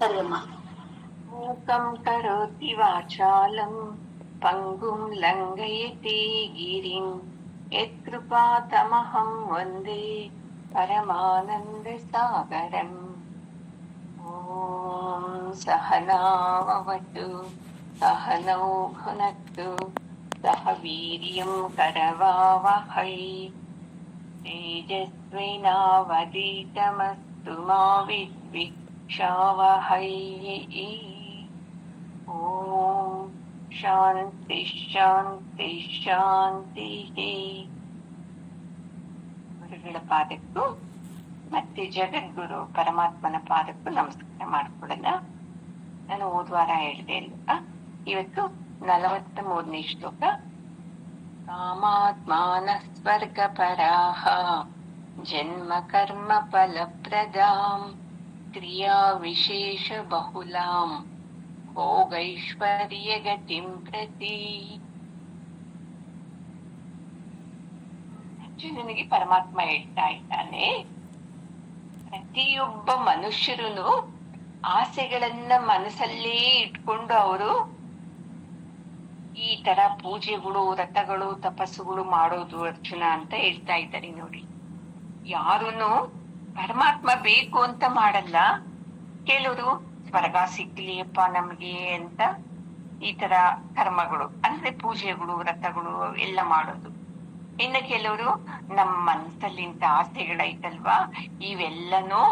ಸರಿ ಅಮ್ಮ. ಮೂಕಂ ಕರೋತಿ ವಾಚಾಲಂ ಪಂಗುಂ ಲಂಘಯತೆ ಗಿರಿಂ ಯತ್ಕೃಪಾತಮಹಂ ವಂದೇ ಪರಮಾನಂದ ಸಾಗರಂ. ಓಂ ಸಹನಾವವತು ಸಹನೌ ಭುನಕ್ತು ಸಹ ವೀರ್ಯಂ ಕರವಾವಹೈ ತೇಜಸ್ವಿನಾವಧೀತಮಸ್ತು ಮಾ ವಿದ್ವಿಷಾವಹೈ. ಓಂ ಶಾಂತಿ ಶಾಂತಿ ಶಾಂತಿ. ಗುರುಗಳ ಪಾದಕ್ಕೂ ಮತ್ತೆ ಜಗದ್ಗುರು ಪರಮಾತ್ಮನ ಪಾದಕ್ಕೂ ನಮಸ್ಕಾರ ಮಾಡ್ಕೊಳ್ಳೋಣ. ನಾನು ಹೋದ್ವಾರ ಹೇಳಿದೆ ಅಲ್ವಾ, ಇವತ್ತು 43ನೇ ಶ್ಲೋಕ. ಕಾಮಾತ್ಮಾನ ಸ್ವರ್ಗ ಪರಾಹ ಜನ್ಮ ಕರ್ಮ ಫಲಪ್ರದಾಂ ಕ್ರಿಯಾ ವಿಶೇಷ ಬಹುಲಾಂ ಭೋಗೈಶ್ವರ್ಯ ಗತಿಂ ಪ್ರತಿ. ಅರ್ಜುನನಿಗೆ ಪರಮಾತ್ಮ ಹೇಳ್ತಾ ಇದ್ದಾನೆ, ಪ್ರತಿಯೊಬ್ಬ ಮನುಷ್ಯರು ಆಸೆಗಳನ್ನ ಮನಸ್ಸಲ್ಲೇ ಇಟ್ಕೊಂಡು ಅವರು ಈ ತರ ಪೂಜೆಗಳು, ವ್ರತಗಳು, ತಪಸ್ಸುಗಳು ಮಾಡೋದು ಅರ್ಜುನ ಅಂತ ಹೇಳ್ತಾ ಇದ್ದಾರೆ. ನೋಡಿ, ಯಾರುನು ಪರಮಾತ್ಮ ಬೇಕು ಅಂತ ಮಾಡಲ್ಲ. ಕೆಲವರು ಸ್ವರ್ಗ ಸಿಗ್ಲಿಯಪ್ಪ ನಮ್ಗೆ ಅಂತ ಈ ತರ ಕರ್ಮಗಳು ಅಂದ್ರೆ ಪೂಜೆಗಳು, ವ್ರತಗಳು ಎಲ್ಲ ಮಾಡೋದು. ಇನ್ನು ಕೆಲವರು ನಮ್ಮ ಮನಸ್ಸಲ್ಲಿ ಇಂತ ಆಸೆಗಳೈತಲ್ವಾ, ಇವೆಲ್ಲನೂ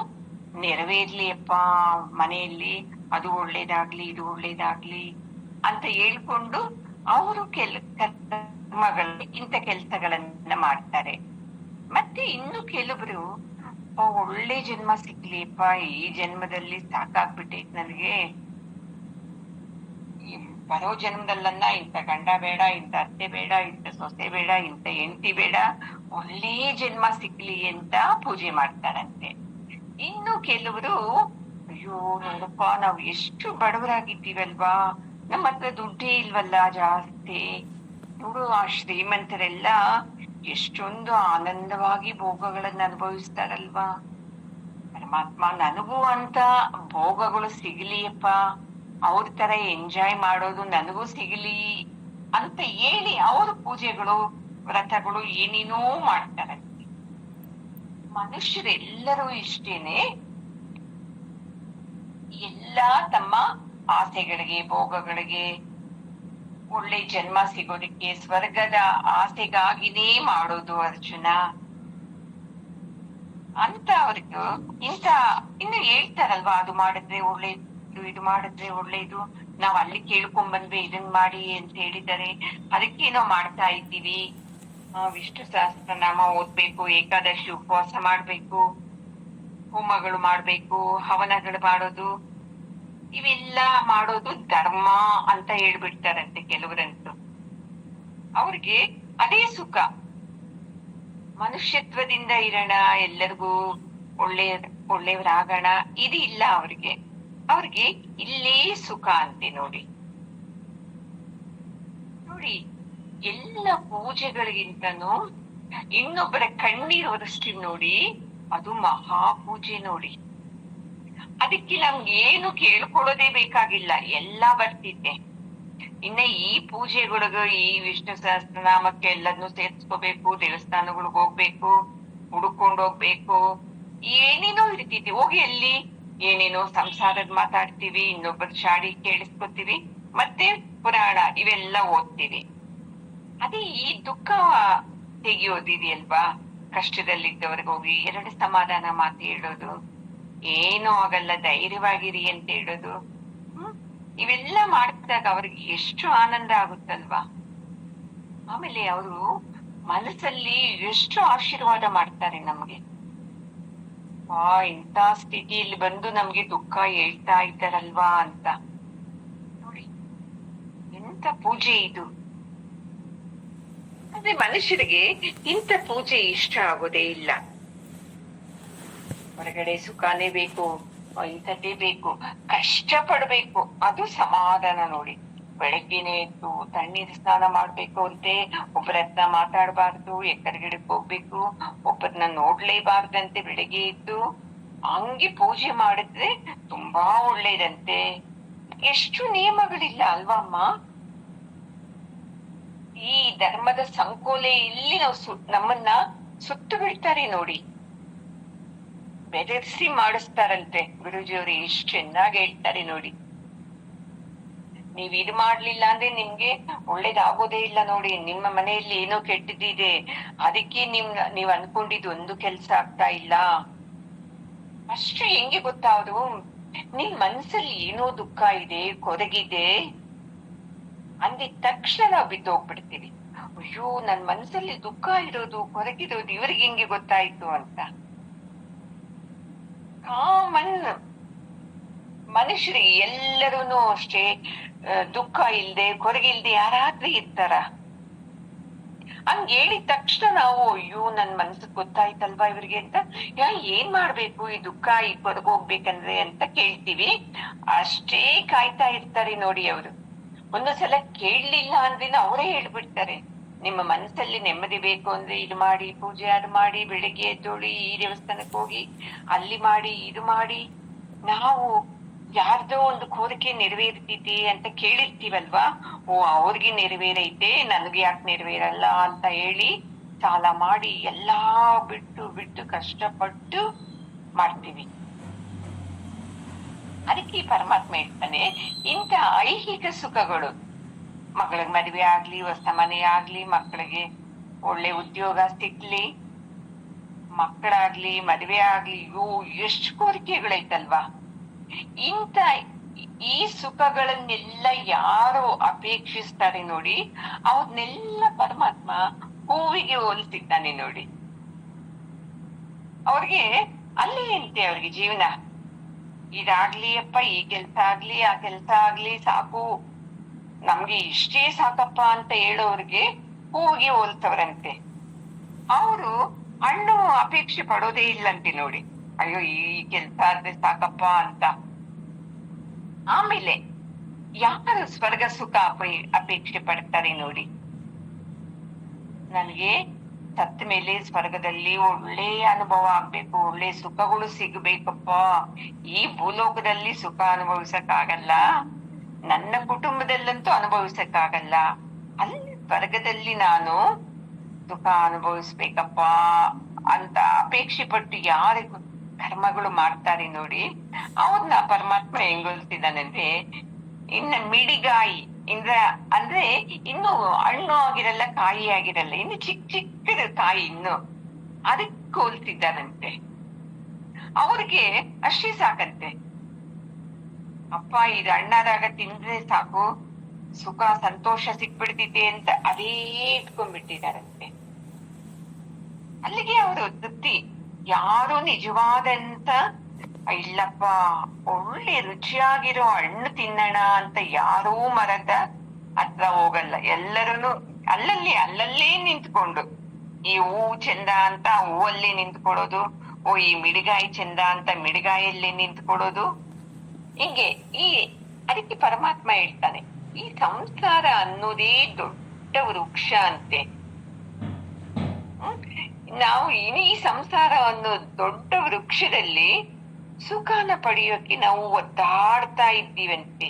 ನೆರವೇರ್ಲಿಯಪ್ಪ ಮನೆಯಲ್ಲಿ, ಅದು ಒಳ್ಳೇದಾಗ್ಲಿ ಇದು ಒಳ್ಳೇದಾಗ್ಲಿ ಅಂತ ಹೇಳ್ಕೊಂಡು ಅವರು ಕರ್ಮಗಳು ಇಂಥ ಕೆಲ್ಸಗಳನ್ನ ಮಾಡ್ತಾರೆ. ಮತ್ತೆ ಇನ್ನು ಕೆಲವರು ಒಳ್ಳೆ ಜನ್ಮ ಸಿಗ್ಲಿಯಪ್ಪ, ಈ ಜನ್ಮದಲ್ಲಿ ಸಾಕಾಗ್ಬಿಟ್ಟೈತ್ ನನಗೆ, ಬರೋ ಜನ್ಮದಲ್ಲನ್ನ ಇಂಥ ಗಂಡ ಬೇಡ, ಇಂಥ ಅತ್ತೆ ಬೇಡ, ಇಂಥ ಸೊಸೆ ಬೇಡ, ಇಂಥ ಹೆಂಡತಿ ಬೇಡ, ಒಳ್ಳೆ ಜನ್ಮ ಸಿಗ್ಲಿ ಅಂತ ಪೂಜೆ ಮಾಡ್ತಾರಂತೆ. ಇನ್ನು ಕೆಲವರು, ಅಯ್ಯೋ ನೋಡಪ್ಪ, ನಾವು ಎಷ್ಟು ಬಡವರಾಗಿದ್ದೀವಲ್ವಾ, ನಮ್ಮ ಹತ್ರ ದುಡ್ಡೇ ಇಲ್ವಲ್ಲ ಜಾಸ್ತಿ, ನೋಡು ಆ ಶ್ರೀಮಂತರೆಲ್ಲ ಎಷ್ಟೊಂದು ಆನಂದವಾಗಿ ಭೋಗಗಳನ್ನ ಅನುಭವಿಸ್ತಾರಲ್ವಾ, ಪರಮಾತ್ಮ ನನಗೂ ಅಂತ ಭೋಗಗಳು ಸಿಗ್ಲಿಯಪ್ಪ, ಅವ್ರ ತರ ಎಂಜಾಯ್ ಮಾಡೋದು ನನಗೂ ಸಿಗಲಿ ಅಂತ ಹೇಳಿ ಅವರು ಪೂಜೆಗಳು, ವ್ರತಗಳು ಏನೇನೋ ಮಾಡ್ತಾರಂತೆ. ಮನುಷ್ಯರೆಲ್ಲರೂ ಇಷ್ಟೇನೆ, ಎಲ್ಲಾ ತಮ್ಮ ಆಸೆಗಳಿಗೆ, ಭೋಗಗಳಿಗೆ, ಒಳ್ಳೆ ಜನ್ಮ ಸಿಗೋದಕ್ಕೆ, ಸ್ವರ್ಗದ ಆಸೆಗಾಗಿನೇ ಮಾಡೋದು ಅರ್ಜುನ ಅಂತ ಅವ್ರಿಗೂ ಇನ್ನು ಹೇಳ್ತಾರಲ್ವಾ, ಅದು ಮಾಡಿದ್ರೆ ಒಳ್ಳೇದು, ಇದು ಮಾಡಿದ್ರೆ ಒಳ್ಳೇದು, ನಾವ್ ಅಲ್ಲಿ ಕೇಳ್ಕೊಂಡ್ ಬಂದ್ವಿ ಇದನ್ ಮಾಡಿ ಅಂತ ಹೇಳಿದ್ದಾರೆ, ಅದಕ್ಕೇನೋ ಮಾಡ್ತಾ ಇದ್ದೀವಿ. ವಿಷ್ಣು ಸಹಸ್ರನಾಮ ಓದ್ಬೇಕು, ಏಕಾದಶಿ ಉಪವಾಸ ಮಾಡ್ಬೇಕು, ಹೋಮಗಳು ಮಾಡ್ಬೇಕು, ಹವನಗಳು ಮಾಡೋದು, ಇವೆಲ್ಲ ಮಾಡೋದು ಧರ್ಮ ಅಂತ ಹೇಳ್ಬಿಡ್ತಾರಂತೆ ಕೆಲವರಂತೂ. ಅವ್ರಿಗೆ ಅದೇ ಸುಖ, ಮನುಷ್ಯತ್ವದಿಂದ ಇರೋಣ, ಎಲ್ಲರಿಗೂ ಒಳ್ಳೆಯವರಾಗೋಣ, ಇದು ಇಲ್ಲ ಅವ್ರಿಗೆ ಇಲ್ಲೇ ಸುಖ ಅಂತೆ. ನೋಡಿ ಎಲ್ಲ ಪೂಜೆಗಳಿಗಿಂತನೂ ಇನ್ನೊಬ್ಬರ ಕಣ್ಣೀರು ಒರೆಸ್ತೀವಿ ನೋಡಿ, ಅದು ಮಹಾಪೂಜೆ ನೋಡಿ. ಅದಕ್ಕೆ ನಮ್ಗೆ ಏನು ಕೇಳ್ಕೊಳ್ಳೋದೇ ಬೇಕಾಗಿಲ್ಲ, ಎಲ್ಲಾ ಬರ್ತಿದ್ದೆ. ಇನ್ನ ಈ ಪೂಜೆಗಳಿಗ, ಈ ವಿಷ್ಣು ಸಹಸ್ರನಾಮಕ್ಕೆ ಎಲ್ಲದನ್ನು ಸೇರ್ಸ್ಕೋಬೇಕು, ದೇವಸ್ಥಾನಗಳಿಗೆ ಹೋಗ್ಬೇಕು, ಹುಡ್ಕೊಂಡ್ ಹೋಗ್ಬೇಕು, ಏನೇನೋ ಇರ್ತಿದ್ದೆ. ಹೋಗಿ ಎಲ್ಲಿ ಏನೇನೋ ಸಂಸಾರದ ಮಾತಾಡ್ತೀವಿ, ಇನ್ನೊಬ್ಬರ ಶಾಡಿ ಕೇಳಿಸ್ಕೊತೀವಿ, ಮತ್ತೆ ಪುರಾಣ ಇವೆಲ್ಲ ಓದ್ತೀವಿ. ಅದೇ ಈ ದುಃಖ ತೆಗಿಯೋದಿದೆಯಲ್ವಾ, ಕಷ್ಟದಲ್ಲಿದ್ದವ್ರಿಗೆ ಹೋಗಿ 2 ಸಮಾಧಾನ ಮಾತು ಹೇಳೋದು, ಏನೂ ಆಗಲ್ಲ ಧೈರ್ಯವಾಗಿರಿ ಅಂತ ಹೇಳೋದು, ಇವೆಲ್ಲ ಮಾಡಿದಾಗ ಅವ್ರಿಗೆ ಎಷ್ಟು ಆನಂದ ಆಗುತ್ತಲ್ವಾ. ಆಮೇಲೆ ಅವರು ಮನಸ್ಸಲ್ಲಿ ಎಷ್ಟು ಆಶೀರ್ವಾದ ಮಾಡ್ತಾರೆ ನಮ್ಗೆ. ಇಂಥ ಸ್ಥಿತಿಯಲ್ಲಿ ಬಂದು ನಮ್ಗೆ ದುಃಖ ಹೇಳ್ತಾ ಇದ್ದಾರಲ್ವಾ ಅಂತ. ನೋಡಿ ಎಂತ ಪೂಜೆ ಇದು. ಆದ್ರೆ ಮನುಷ್ಯರಿಗೆ ಇಂಥ ಪೂಜೆ ಇಷ್ಟ ಆಗೋದೇ ಇಲ್ಲ. ಹೊರಗಡೆ ಸುಖಾನೇ ಬೇಕು, ಇಂಥದ್ದೇ ಬೇಕು, ಕಷ್ಟ ಪಡ್ಬೇಕು, ಅದು ಸಮಾಧಾನ. ನೋಡಿ, ಬೆಳಗ್ಗೆನೆ ಎದ್ದು ತಣ್ಣೀರು ಸ್ನಾನ ಮಾಡ್ಬೇಕು ಅಂತೆ, ಒಬ್ಬರ ಹತ್ರ ಮಾತಾಡ್ಬಾರ್ದು, ಎಕ್ಕಡ ಗಿಡಕ್ಕೆ ಹೋಗ್ಬೇಕು, ಒಬ್ಬರನ್ನ ನೋಡ್ಲೇಬಾರ್ದಂತೆ ಬೆಳಗ್ಗೆ ಎದ್ದು, ಹಂಗೆ ಪೂಜೆ ಮಾಡಿದ್ರೆ ತುಂಬಾ ಒಳ್ಳೇದಂತೆ. ಎಷ್ಟು ನಿಯಮಗಳಿಲ್ಲ ಅಲ್ವಾ ಅಮ್ಮ? ಈ ಧರ್ಮದ ಸಂಕೋಲೆ ಇಲ್ಲಿ ನಾವು ನಮ್ಮನ್ನ ಸುತ್ತು ಬಿಡ್ತಾರೆ ನೋಡಿ, ಬೆದರಿಸಿ ಮಾಡಿಸ್ತಾರಂತೆ. ಗುರುಜಿಯವರು ಎಷ್ಟು ಚೆನ್ನಾಗಿ ಹೇಳ್ತಾರೆ ನೋಡಿ. ನೀವ್ ಇದು ಮಾಡ್ಲಿಲ್ಲ ಅಂದ್ರೆ ನಿಮ್ಗೆ ಒಳ್ಳೇದಾಗೋದೇ ಇಲ್ಲ ನೋಡಿ, ನಿಮ್ಮ ಮನೆಯಲ್ಲಿ ಏನೋ ಕೆಟ್ಟದಿದೆ, ಅದಕ್ಕೆ ನೀವ್ ಅನ್ಕೊಂಡಿದ್ದು ಒಂದು ಕೆಲ್ಸ ಆಗ್ತಾ ಇಲ್ಲ. ಅಷ್ಟು ಹೆಂಗೆ ಗೊತ್ತಾದ್ರು ನಿಮ್ ಮನ್ಸಲ್ಲಿ ಏನೋ ದುಃಖ ಇದೆ, ಕೊರಗಿದೆ ಅಂದಿದ ತಕ್ಷಣ ನಾವು ಬಿದ್ದೋಗ್ಬಿಡ್ತೀವಿ. ಅಯ್ಯೋ, ನನ್ ಮನ್ಸಲ್ಲಿ ದುಃಖ ಇರೋದು, ಕೊರಗಿರೋದು ಇವ್ರಿಗೆ ಹೆಂಗೆ ಗೊತ್ತಾಯ್ತು ಅಂತ. ಕಾಮನ್ ಮನುಷ್ಯರಿಗೆ ಎಲ್ಲರೂ ಅಷ್ಟೇ, ದುಃಖ ಇಲ್ದೆ ಕೊರಗಿಲ್ದೆ ಯಾರಾದ್ರೂ ಇರ್ತಾರ? ಹಂಗ ಹೇಳಿದ ತಕ್ಷಣ ನಾವು ಅಯ್ಯೋ ನನ್ ಮನ್ಸಿಗೆ ಗೊತ್ತಾಯ್ತಲ್ವಾ ಇವ್ರಿಗೆ ಅಂತ, ಏನ್ ಮಾಡ್ಬೇಕು ಈ ದುಃಖ ಈ ಕೊರಗೋಗ್ಬೇಕಂದ್ರೆ ಅಂತ ಕೇಳ್ತೀವಿ. ಅಷ್ಟೇ ಕಾಯ್ತಾ ಇರ್ತಾರೆ ನೋಡಿ ಅವರು. ಒಂದೊಂದ್ಸಲ ಕೇಳಲಿಲ್ಲ ಅಂದ್ರೇನು ಅವರೇ ಹೇಳ್ಬಿಡ್ತಾರೆ, ನಿಮ್ಮ ಮನಸ್ಸಲ್ಲಿ ನೆಮ್ಮದಿ ಬೇಕು ಅಂದ್ರೆ ಇದು ಮಾಡಿ, ಪೂಜೆ ಅದು ಮಾಡಿ, ಬೆಳಿಗ್ಗೆ ಎದ್ದೊಳಿ ಈ ದೇವಸ್ಥಾನಕ್ಕೆ ಹೋಗಿ ಅಲ್ಲಿ ಮಾಡಿ ಇದು ಮಾಡಿ. ನಾವು ಯಾರ್ದೋ ಒಂದು ಕೋರಿಕೆ ನೆರವೇರ್ತಿದೆ ಅಂತ ಕೇಳಿರ್ತೀವಲ್ವಾ, ಓ ಅವ್ರಿಗೆ ನೆರವೇರೈತೆ ನನ್ಗೆ ಯಾಕೆ ನೆರವೇರಲ್ಲ ಅಂತ ಹೇಳಿ ಸಾಲ ಮಾಡಿ ಎಲ್ಲಾ ಬಿಟ್ಟು ಬಿಟ್ಟು ಕಷ್ಟಪಟ್ಟು ಮಾಡ್ತೀವಿ. ಅದಕ್ಕೆ ಪರಮಾತ್ಮ ಹೇಳ್ತಾನೆ, ಇಂಥ ಐಹಿಕ ಸುಖಗಳು, ಮಗಳಿಗೆ ಮದುವೆ ಆಗ್ಲಿ, ಹೊಸ ಮನೆ ಆಗ್ಲಿ, ಮಕ್ಕಳಿಗೆ ಒಳ್ಳೆ ಉದ್ಯೋಗ ಸಿಗ್ಲಿ, ಮಕ್ಕಳಾಗ್ಲಿ, ಮದುವೆ ಆಗ್ಲಿ, ಇವು ಎಷ್ಟು ಕೋರಿಕೆಗಳೈತಲ್ವಾ. ಇಂಥ ಈ ಸುಖಗಳನ್ನೆಲ್ಲ ಯಾರು ಅಪೇಕ್ಷಿಸ್ತಾರೆ ನೋಡಿ, ಅವ್ರನ್ನೆಲ್ಲ ಪರಮಾತ್ಮ ಹೂವಿಗೆ ಹೋಲಿಸಿದ್ದಾನೆ ನೋಡಿ. ಅವ್ರಿಗೆ ಅಲ್ಲೇ ಅಂತೆ, ಅವ್ರಿಗೆ ಜೀವನ ಇದಾಗ್ಲಿ ಅಪ್ಪ, ಈ ಕೆಲ್ಸ ಆಗ್ಲಿ ಆ ಕೆಲ್ಸ ಆಗ್ಲಿ ಸಾಕು, ನಮ್ಗೆ ಇಷ್ಟೇ ಸಾಕಪ್ಪ ಅಂತ ಹೇಳೋರ್ಗೆ ಹೂವಿಗೆ ಹೋಲ್ತವ್ರಂತೆ. ಅವರು ಹಣ್ಣು ಅಪೇಕ್ಷೆ ಪಡೋದೇ ಇಲ್ಲಂತೆ ನೋಡಿ. ಅಯ್ಯೋ ಈ ಕೆಲ್ಸ ಆದ್ರೆ ಸಾಕಪ್ಪ ಅಂತ. ಆಮೇಲೆ ಯಾರು ಸ್ವರ್ಗ ಸುಖ ಅಪೇಕ್ಷೆ ಪಡ್ತಾರೆ ನೋಡಿ, ನನಗೆ ಸತ್ತ ಮೇಲೆ ಸ್ವರ್ಗದಲ್ಲಿ ಒಳ್ಳೆ ಅನುಭವ ಆಗ್ಬೇಕು, ಒಳ್ಳೆ ಸುಖಗಳು ಸಿಗ್ಬೇಕಪ್ಪ, ಈ ಭೂಲೋಕದಲ್ಲಿ ಸುಖ ಅನುಭವಿಸಕ್ಕಾಗಲ್ಲ, ನನ್ನ ಕುಟುಂಬದಲ್ಲಂತೂ ಅನುಭವಿಸಕ್ಕಾಗಲ್ಲ, ಅಲ್ಲಿ ಸ್ವರ್ಗದಲ್ಲಿ ನಾನು ಸುಖ ಅನುಭವಿಸ್ಬೇಕಪ್ಪ ಅಂತ ಅಪೇಕ್ಷೆ ಪಟ್ಟು ಯಾರಿಗೂ ಕರ್ಮಗಳು ಮಾಡ್ತಾರೆ ನೋಡಿ, ಅವ್ರನ್ನ ಪರಮಾತ್ಮ ಹೆಂಗೊಲ್ತಿದ್ದಾನಂದ್ರೆ, ಇನ್ನ ಮಿಡಿಗಾಯಿ ಅಂದ್ರೆ ಇನ್ನು ಹಣ್ಣು ಆಗಿರಲ್ಲ, ಕಾಯಿ ಆಗಿರಲ್ಲ, ಇನ್ನು ಚಿಕ್ಕದ ಕಾಯಿ ಇನ್ನು ಅದಕ್ಕೆ ಹೋಲ್ತಿದ್ದಾನಂತೆ. ಅವ್ರಿಗೆ ಅಷ್ಟೇ ಸಾಕಂತೆ, ಅಪ್ಪ ಇದು ಹಣ್ಣಾದಾಗ ತಿಂದ್ರೆ ಸಾಕು, ಸುಖ ಸಂತೋಷ ಸಿಕ್ಬಿಡ್ತಿದೆ ಅಂತ ಅದೇ ಇಟ್ಕೊಂಡ್ಬಿಟ್ಟಿದಾರಂತೆ. ಅಲ್ಲಿಗೆ ಅವರು ತೃಪ್ತಿ. ಯಾರು ನಿಜವಾದಂತ ಇಲ್ಲಪ್ಪ ಒಳ್ಳೆ ರುಚಿಯಾಗಿರೋ ಹಣ್ಣು ತಿನ್ನೋಣ ಅಂತ ಯಾರೂ ಮರದ ಹತ್ರ ಹೋಗಲ್ಲ. ಎಲ್ಲರೂ ಅಲ್ಲಲ್ಲೇ ನಿಂತ್ಕೊಂಡು, ಈ ಹೂವು ಚಂದ ಅಂತ ಹೂವಲ್ಲೇ ನಿಂತ್ಕೊಳ್ಳೋದು, ಓ ಈ ಮಿಡಿಗಾಯಿ ಚಂದ ಅಂತ ಮಿಡಿಗಾಯಲ್ಲೇ ನಿಂತ್ಕೊಳ್ಳೋದು, ಹಿಂಗೆ ಅದಕ್ಕೆ ಪರಮಾತ್ಮ ಹೇಳ್ತಾನೆ, ಈ ಸಂಸಾರ ಅನ್ನೋದೇ ದೊಡ್ಡ ವೃಕ್ಷ ಅಂತೆ. ನಾವು ಈ ಸಂಸಾರ ಅನ್ನೋ ದೊಡ್ಡ ವೃಕ್ಷದಲ್ಲಿ ಸುಖಾನ ಪಡೆಯೋಕೆ ನಾವು ಒದ್ದಾಡ್ತಾ ಇದ್ದೀವಂತೆ.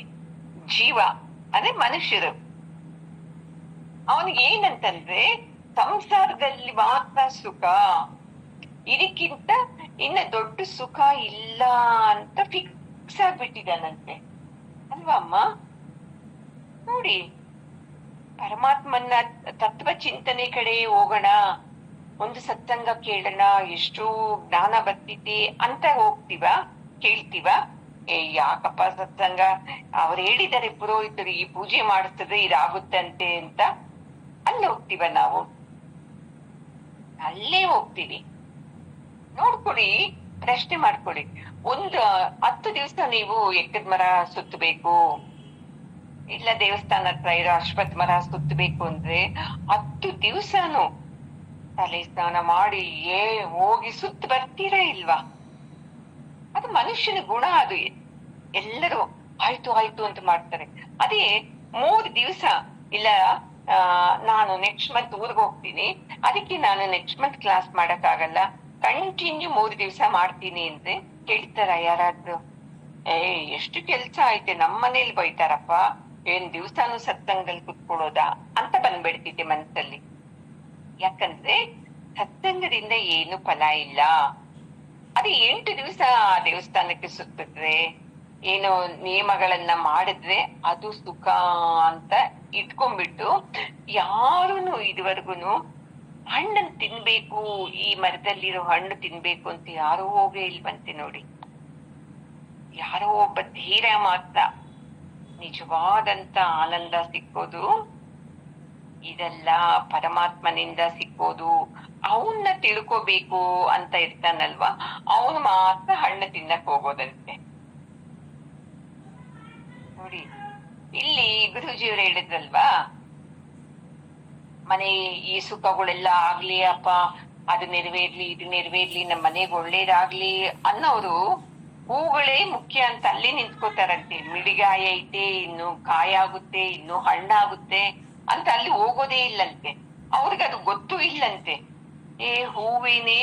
ಜೀವ ಅಂದ್ರೆ ಮನುಷ್ಯರು, ಅವನಿಗೆ ಏನಂತಂದ್ರೆ ಸಂಸಾರದಲ್ಲಿ ಮಾತ್ರ ಸುಖ, ಇದಕ್ಕಿಂತ ಇನ್ನ ದೊಡ್ಡ ಸುಖ ಇಲ್ಲ ಅಂತ ಫಿಕ್ಸ್ ಆಗ್ಬಿಟ್ಟಿದ್ದಾನಂತೆ ಅಲ್ವಾ ಅಮ್ಮ? ನೋಡಿ, ಪರಮಾತ್ಮನ ತತ್ವ ಚಿಂತನೆ ಕಡೆ ಹೋಗೋಣ, ಒಂದು ಸತ್ಸಂಗ ಕೇಳೋಣ, ಎಷ್ಟು ಜ್ಞಾನ ಬರ್ತಿದೆ ಅಂತ ಕೇಳ್ತೀವ. ಯಾಕಪ್ಪ ಸತ್ಸಂಗ, ಅವ್ರು ಹೇಳಿದ್ದಾರೆ ಪುರೋಹಿತರು ಈ ಪೂಜೆ ಮಾಡಿಸಿದ್ರೆ ಇದಾಗುತ್ತಂತೆ ಅಂತ, ಅಲ್ಲಿ ಹೋಗ್ತೀವ ನಾವು, ಅಲ್ಲೇ ಹೋಗ್ತೀವಿ. ನೋಡ್ಕೊಡಿ, ಪ್ರಶ್ನೆ ಮಾಡ್ಕೊಡಿ, ಒಂದು 10 ದಿವಸ ನೀವು ಎಕ್ಕದ ಮರ ಸುತ್ತಬೇಕು, ಇಲ್ಲ ದೇವಸ್ಥಾನ ಹತ್ರ ಇರೋ ಅಶ್ವತ್ಥ ಮರ ಸುತ್ತಬೇಕು ಅಂದ್ರೆ 10 ದಿವಸನು ತಲೆ ಸ್ನಾನ ಮಾಡಿ ಹೋಗಿ ಸುತ್ತ ಬರ್ತೀರಾ ಇಲ್ವಾ? ಅದು ಮನುಷ್ಯನ ಗುಣ. ಅದು ಎಲ್ಲರೂ ಆಯ್ತು ಆಯ್ತು ಅಂತ ಮಾಡ್ತಾರೆ. ಅದೇ 3 ದಿವಸ ಇಲ್ಲ, ನಾನು ನೆಕ್ಸ್ಟ್ ಮಂತ್ ಊರ್ಗ್ ಹೋಗ್ತೀನಿ, ಅದಕ್ಕೆ ನಾನು ನೆಕ್ಸ್ಟ್ ಮಂತ್ ಕ್ಲಾಸ್ ಮಾಡಕ್ ಆಗಲ್ಲ, ಕಂಟಿನ್ಯೂ 3 ದಿವಸ ಮಾಡ್ತೀನಿ ಅಂದ್ರೆ ಕೇಳ್ತಾರ ಯಾರಾದ್ರೂ? ಏ, ಎಷ್ಟು ಕೆಲ್ಸ ಐತೆ, ನಮ್ಮನೇಲಿ ಬೈತಾರಪ್ಪ, ಏನ್ ದಿವ್ಸಾನು ಸತ್ಸಂಗದಲ್ಲಿ ಕುತ್ಕೊಳ್ಳೋದಾ ಅಂತ ಬಂದ್ಬಿಡ್ತಿದ್ದೆ ಮನ್ಸಲ್ಲಿ. ಯಾಕಂದ್ರೆ ಸತ್ಸಂಗದಿಂದ ಏನು ಫಲ ಇಲ್ಲ. ಅದು 8 ದಿವಸ ಆ ದೇವಸ್ಥಾನಕ್ಕೆ ಸುತ್ತಿದ್ರೆ, ಏನೋ ನಿಯಮಗಳನ್ನ ಮಾಡಿದ್ರೆ ಅದು ಸುಖ ಅಂತ ಇಟ್ಕೊಂಡ್ಬಿಟ್ಟು ಯಾರೂನು ಇದುವರೆಗೂನು ಹಣ್ಣನ್ ತಿನ್ಬೇಕು, ಈ ಮರದಲ್ಲಿರೋ ಹಣ್ಣು ತಿನ್ಬೇಕು ಅಂತ ಯಾರೂ ಹೋಗೇ ಇಲ್ವಂತೆ ನೋಡಿ. ಯಾರೋ ಒಬ್ಬ ಧೀರ ಮಾತ್ರ ನಿಜವಾದಂತ ಆನಂದ ಸಿಕ್ಕೋದು, ಇದೆಲ್ಲ ಪರಮಾತ್ಮನಿಂದ ಸಿಕ್ಕೋದು, ಅವನ್ನ ತಿಳ್ಕೋಬೇಕು ಅಂತ ಇರ್ತಾನಲ್ವಾ, ಅವನು ಮಾತ್ರ ಹಣ್ಣು ತಿನ್ನಕ್ ಹೋಗೋದಂತೆ ನೋಡಿ. ಇಲ್ಲಿ ಗುರೂಜಿಯವ್ರು ಹೇಳಿದ್ರಲ್ವಾ, ಮನೆ ಈ ಸುಖಗಳೆಲ್ಲ ಆಗ್ಲಿ ಅಪ್ಪ, ಅದು ನೆರವೇರ್ಲಿ, ಇದು ನೆರವೇರ್ಲಿ, ನಮ್ಮ ಮನೆಗೆ ಒಳ್ಳೇದಾಗ್ಲಿ ಅನ್ನೋರು ಹೂಗಳೇ ಮುಖ್ಯ ಅಂತ ಅಲ್ಲಿ ನಿಂತ್ಕೋತಾರಂತೆ. ಮಿಡಿಗಾಯ ಐತೆ, ಇನ್ನು ಕಾಯಾಗುತ್ತೆ, ಇನ್ನು ಹಣ್ಣಾಗುತ್ತೆ ಅಂತ ಅಲ್ಲಿ ಹೋಗೋದೇ ಇಲ್ಲಂತೆ. ಅವ್ರಿಗದು ಗೊತ್ತೂ ಇಲ್ಲಂತೆ. ಹೂವೇನೆ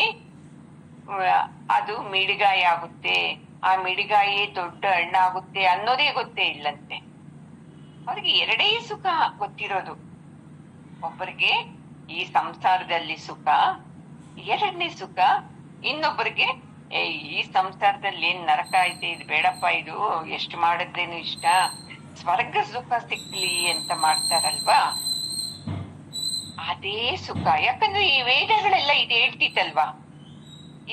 ಅದು ಮಿಡಿಗಾಯ ಆಗುತ್ತೆ, ಆ ಮಿಡಿಗಾಯೇ ದೊಡ್ಡ ಹಣ್ಣಾಗುತ್ತೆ ಅನ್ನೋದೇ ಗೊತ್ತೇ ಇಲ್ಲಂತೆ. ಅವ್ರಿಗೆ ಎರಡೇ ಸುಖ ಗೊತ್ತಿರೋದು. ಒಬ್ಬರಿಗೆ ಈ ಸಂಸಾರದಲ್ಲಿ ಸುಖ, ಎರಡನೇ ಸುಖ ಇನ್ನೊಬ್ಬರಿಗೆ ಈ ಸಂಸಾರದಲ್ಲಿ ಏನ್ ನರಕ ಐತೆ, ಇದು ಬೇಡಪ್ಪ, ಇದು ಎಷ್ಟು ಮಾಡಿದ್ರೇನು ಇಷ್ಟ, ಸ್ವರ್ಗ ಸುಖ ಸಿಕ್ಲಿ ಅಂತ ಮಾಡ್ತಾರಲ್ವಾ, ಅದೇ ಸುಖ. ಯಾಕಂದ್ರೆ ಈ ವೇದಗಳೆಲ್ಲ ಇದು ಹೇಳ್ತಿತ್ತಲ್ವಾ,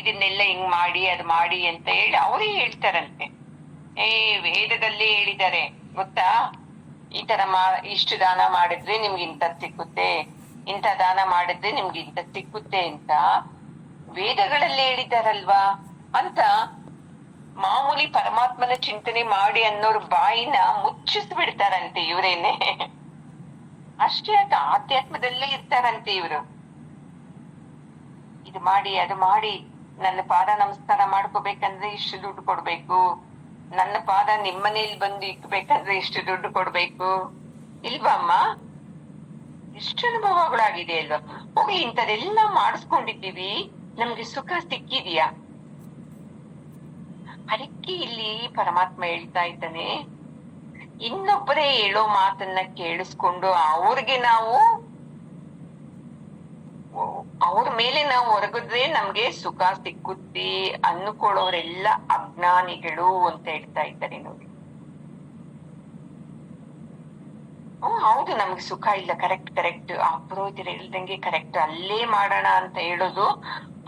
ಇದನ್ನೆಲ್ಲ ಹಿಂಗ್ ಮಾಡಿ ಅದ್ ಮಾಡಿ ಅಂತ ಹೇಳಿ ಅವರೇ ಹೇಳ್ತಾರಂತೆ. ವೇದದಲ್ಲೇ ಹೇಳಿದ್ದಾರೆ ಗೊತ್ತಾ, ಈ ತರ ಇಷ್ಟು ದಾನ ಮಾಡಿದ್ರೆ ನಿಮ್ಗೆ ಇಂಥದ್ ಸಿಕ್ಕುತ್ತೆ, ಇಂಥ ದಾನ ಮಾಡಿದ್ರೆ ನಿಮ್ಗೆ ಇಂಥದ್ ಸಿಕ್ಕುತ್ತೆ ಅಂತ ವೇದಗಳಲ್ಲಿ ಹೇಳಿದಾರಲ್ವಾ ಅಂತ ಮಾಮೂಲಿ ಪರಮಾತ್ಮನ ಚಿಂತನೆ ಮಾಡಿ ಅನ್ನೋರ್ ಬಾಯಿನ ಮುಚ್ಚಿಸ್ಬಿಡ್ತಾರಂತೆ ಇವ್ರೇನೆ. ಅಷ್ಟೇ ಆತ ಆಧ್ಯಾತ್ಮದಲ್ಲೇ ಇರ್ತಾರಂತೆ ಇವರು. ಇದು ಮಾಡಿ ಅದು ಮಾಡಿ, ನನ್ನ ಪಾದ ನಮಸ್ಕಾರ ಮಾಡ್ಕೋಬೇಕಂದ್ರೆ ಇಷ್ಟು ದುಡ್ಡು ಕೊಡ್ಬೇಕು, ನನ್ನ ಪಾದ ನಿಮ್ಮನೇಲಿ ಬಂದು ಇಕ್ಬೇಕಂದ್ರೆ ಇಷ್ಟು ದುಡ್ಡು ಕೊಡ್ಬೇಕು, ಇಲ್ವಾ ಅಮ್ಮ? ಎಷ್ಟು ಅನುಭವಗಳಾಗಿದೆ ಅಲ್ವಾ? ಹೋಗಿ ಇಂಥದೆಲ್ಲ ಮಾಡಿಸ್ಕೊಂಡಿದ್ದೀವಿ, ನಮ್ಗೆ ಸುಖ ಸಿಕ್ಕಿದ್ಯಾ? ಅದಕ್ಕೆ ಇಲ್ಲಿ ಪರಮಾತ್ಮ ಹೇಳ್ತಾ ಇದ್ದಾನೆ, ಇನ್ನೊಬ್ಬರೇ ಹೇಳೋ ಮಾತನ್ನ ಕೇಳಿಸ್ಕೊಂಡು ಅವ್ರ ಮೇಲೆ ನಾವು ಹೊರಗಿದ್ರೆ ನಮ್ಗೆ ಸುಖ ಸಿಕ್ಕುತ್ತೆ ಅನ್ಕೊಳ್ಳೋರೆಲ್ಲ ಅಜ್ಞಾನಿಗಳು ಅಂತ ಹೇಳ್ತಾ ಇದ್ದಾರೆ ನೋಡಿ. ಹೌದು, ನಮ್ಗೆ ಸುಖ ಇಲ್ಲ, ಕರೆಕ್ಟ್ ಆ ಪುರೋಹಿತರು ಹೇಳ್ದಂಗೆ ಕರೆಕ್ಟ್, ಅಲ್ಲೇ ಮಾಡೋಣ ಅಂತ ಹೇಳೋದು,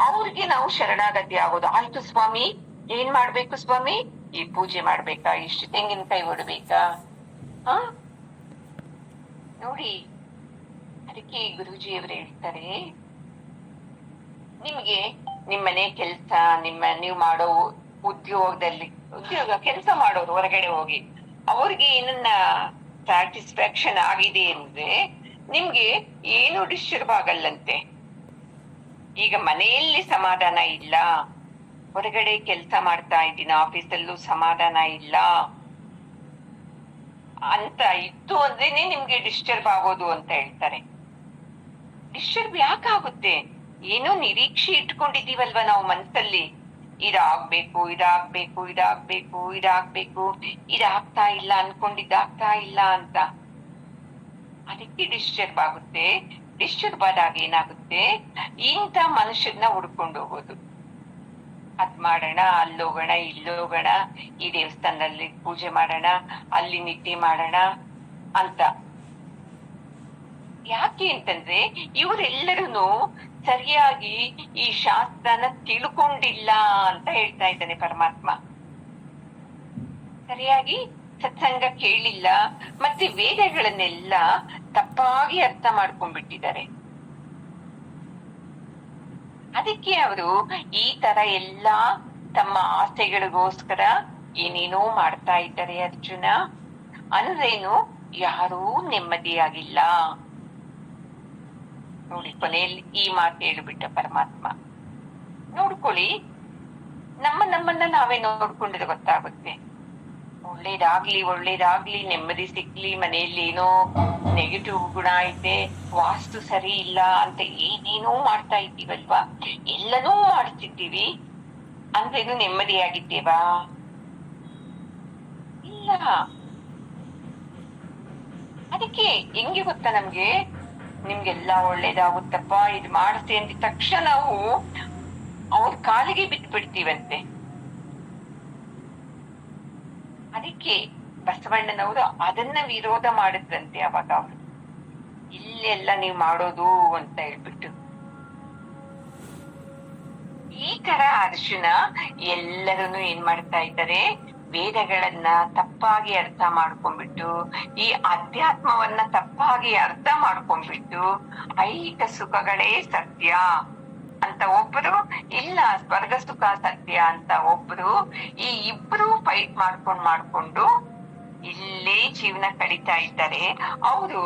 ಅವ್ರಿಗೆ ನಾವು ಶರಣಾಗತಿ ಆಗೋದು. ಆಯ್ತು ಸ್ವಾಮಿ, ಏನ್ ಮಾಡ್ಬೇಕು ಸ್ವಾಮಿ? ಈ ಪೂಜೆ ಮಾಡ್ಬೇಕಾ, ಇಷ್ಟು ತೆಂಗಿನಕಾಯಿ ಹೊಡ್ಬೇಕಾ? ನೋಡಿ, ಅದಕ್ಕೆ ಗುರೂಜಿಯವರು ಹೇಳ್ತಾರೆ, ನಿಮ್ಗೆ ನಿಮ್ಮನೆ ಕೆಲ್ಸ, ನೀವು ಮಾಡೋ ಉದ್ಯೋಗ ಕೆಲಸ ಮಾಡೋರು ಹೊರಗಡೆ ಹೋಗಿ ಅವ್ರಿಗೆ ಏನನ್ನ ಸ್ಯಾಟಿಸ್ಫ್ಯಾಕ್ಷನ್ ಆಗಿದೆ ಅಂದ್ರೆ ನಿಮ್ಗೆ ಏನು ಡಿಸ್ಟರ್ಬ್ ಆಗಲ್ಲಂತೆ. ಈಗ ಮನೆಯಲ್ಲಿ ಸಮಾಧಾನ ಇಲ್ಲ, ಹೊರಗಡೆ ಕೆಲಸ ಮಾಡ್ತಾ ಇದ್ದೀನಿ, ಆಫೀಸಲ್ಲೂ ಸಮಾಧಾನ ಇಲ್ಲ ಅಂತ ಇತ್ತು ಅಂದ್ರೇನೆ ನಿಮ್ಗೆ ಡಿಸ್ಟರ್ಬ್ ಆಗೋದು ಅಂತ ಹೇಳ್ತಾರೆ. ಡಿಸ್ಟರ್ಬ್ ಯಾಕಾಗುತ್ತೆ? ಏನೋ ನಿರೀಕ್ಷೆ ಇಟ್ಕೊಂಡಿದೀವಲ್ವಾ ನಾವು ಮನಸ್ಸಲ್ಲಿ, ಇದಾಗ್ಬೇಕು ಇದಾಗ್ಬೇಕು ಇದಾಗ್ಬೇಕು ಇದಾಗ್ಬೇಕು, ಇದಾಗ್ತಾ ಇಲ್ಲ ಅನ್ಕೊಂಡಿದ್ದಾಗ್ತಾ ಇಲ್ಲ ಅಂತ. ಅದಕ್ಕೆ ಡಿಸ್ಟರ್ಬ್ ಆಗುತ್ತೆ. ಡಿಸ್ಟರ್ಬ್ ಆದಾಗ ಏನಾಗುತ್ತೆ, ಇಂಥ ಮನುಷ್ಯನ ಹುಡ್ಕೊಂಡು ಹೋಗೋದು. ಅದ್ ಮಾಡೋಣ, ಅಲ್ಲೋಗೋಣ, ಇಲ್ಲೋಗೋಣ, ಈ ದೇವಸ್ಥಾನದಲ್ಲಿ ಪೂಜೆ ಮಾಡೋಣ, ಅಲ್ಲಿ ನಿದ್ದೆ ಮಾಡೋಣ ಅಂತ. ಯಾಕೆ ಅಂತಂದ್ರೆ ಇವರೆಲ್ಲರೂ ಸರಿಯಾಗಿ ಈ ಶಾಸ್ತ್ರನ ತಿಳ್ಕೊಂಡಿಲ್ಲ ಅಂತ ಹೇಳ್ತಾ ಇದ್ದಾನೆ ಪರಮಾತ್ಮ. ಸರಿಯಾಗಿ ಸತ್ಸಂಗ ಕೇಳಿಲ್ಲ, ಮತ್ತೆ ವೇದಗಳನ್ನೆಲ್ಲ ತಪ್ಪಾಗಿ ಅರ್ಥ ಮಾಡ್ಕೊಂಡ್ಬಿಟ್ಟಿದ್ದಾರೆ. ಅದಕ್ಕೆ ಅವರು ಈ ತರ ಎಲ್ಲಾ ತಮ್ಮ ಆಸೆಗಳಿಗೋಸ್ಕರ ಏನೇನೋ ಮಾಡ್ತಾ ಇದ್ದಾರೆ. ಅರ್ಜುನ ಅಂದ್ರೇನು, ಯಾರೂ ನೆಮ್ಮದಿಯಾಗಿಲ್ಲ ನೋಡಿ. ಕೊನೆಯಲ್ಲಿ ಈ ಮಾತು ಹೇಳಿಬಿಟ್ಟ ಪರಮಾತ್ಮ. ನೋಡ್ಕೊಳ್ಳಿ, ನಮ್ಮನ್ನ ನಾವೇ ನೋಡ್ಕೊಂಡಿದ್ರೆ ಗೊತ್ತಾಗುತ್ತೆ. ಒಳ್ಳೇದಾಗ್ಲಿ, ನೆಮ್ಮದಿ ಸಿಕ್ಲಿ, ಮನೆಯಲ್ಲಿ ಏನೋ ನೆಗೆಟಿವ್ ಗುಣ ಐತೆ, ವಾಸ್ತು ಸರಿ ಇಲ್ಲ ಅಂತ ಏನೇನೋ ಮಾಡ್ತಾ ಇದ್ದೀವಲ್ವಾ, ಎಲ್ಲನೂ ಮಾಡ್ತಿದ್ದೀವಿ. ಅಂದ್ರೇನು ನೆಮ್ಮದಿಯಾಗಿದ್ದೇವಾ? ಇಲ್ಲ. ಅದಕ್ಕೆ ಹೆಂಗೆ ಗೊತ್ತಾ, ನಿಮ್ಗೆಲ್ಲಾ ಒಳ್ಳೇದಾಗುತ್ತಪ್ಪ ಇದು ಮಾಡುತ್ತೆ ಅಂದ ತಕ್ಷಣ ನಾವು ಅವ್ರ ಕಾಲಿಗೆ ಬಿದ್ದು ಬಿಡ್ತೀವಂತೆ. ಅದಕ್ಕೆ ಬಸವಣ್ಣನವರು ಅದನ್ನ ವಿರೋಧ ಮಾಡಿದ್ರಂತೆ ಅವಾಗ ಅವರು, ಇಲ್ಲೆಲ್ಲ ನೀವು ಮಾಡೋದು ಅಂತ ಹೇಳ್ಬಿಟ್ಟು. ಈ ತರ ಅರ್ಜುನ ಎಲ್ಲರನ್ನು ಏನ್ ಮಾಡ್ತಾ ಇದ್ದಾರೆ, ವೇದಗಳನ್ನ ತಪ್ಪಾಗಿ ಅರ್ಥ ಮಾಡ್ಕೊಂಡ್ಬಿಟ್ಟು, ಈ ಅಧ್ಯಾತ್ಮವನ್ನ ತಪ್ಪಾಗಿ ಅರ್ಥ ಮಾಡ್ಕೊಂಡ್ಬಿಟ್ಟು, ಐಹಿಕ ಸುಖಗಳೇ ಸತ್ಯ ಅಂತ ಒಬ್ರು, ಇಲ್ಲ ಸ್ವರ್ಗ ಸುಖ ಸತ್ಯ ಅಂತ ಒಬ್ರು, ಈ ಇಬ್ರು ಫೈಟ್ ಮಾಡ್ಕೊಂಡು ಇಲ್ಲೇ ಜೀವನ ಕಳೀತಾ ಇದ್ದಾರೆ. ಅವರು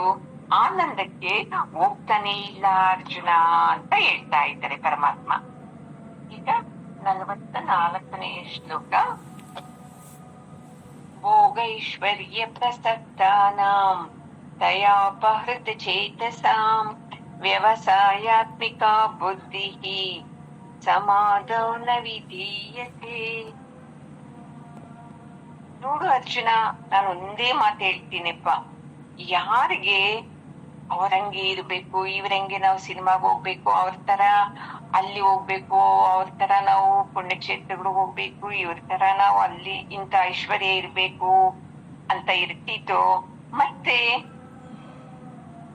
ಆನಂದಕ್ಕೆ ಹೋಗ್ತಾನೆ ಇಲ್ಲ ಅರ್ಜುನ ಅಂತ ಹೇಳ್ತಾ ಇದ್ದಾರೆ ಪರಮಾತ್ಮ. ಈಗ 44ನೇ ಶ್ಲೋಕ. ಭೋಗೈಶ್ವರ್ಯ ಪ್ರಸಕ್ತಾನಾಂ ತಯಾಪಹೃತ ಚೇತಸಾಂ ವ್ಯವಸಾಯಾತ್ಮಿಕ ಬುದ್ಧಿ ಸಮಾಧೌ ನ ವಿಧೀಯತೆ. ನೋಡು ಅರ್ಜುನ, ನಾನು ಒಂದೇ ಮಾತು ಹೇಳ್ತೀನಪ್ಪ, ಯಾರಿಗೆ ಅವರಂಗೆ ಇರ್ಬೇಕು, ಇವ್ರಂಗೆ ನಾವು ಸಿನಿಮಾಗ್ ಹೋಗ್ಬೇಕು, ಅವ್ರ ತರ ಅಲ್ಲಿ ಹೋಗ್ಬೇಕು, ಅವ್ರ ತರ ನಾವು ಪುಣ್ಯಕ್ಷೇತ್ರಗಳು ಹೋಗ್ಬೇಕು, ಇವ್ರ ತರ ನಾವು ಅಲ್ಲಿ ಇಂಥ ಐಶ್ವರ್ಯ ಇರ್ಬೇಕು ಅಂತ ಇರ್ತಿತ್ತು, ಮತ್ತೆ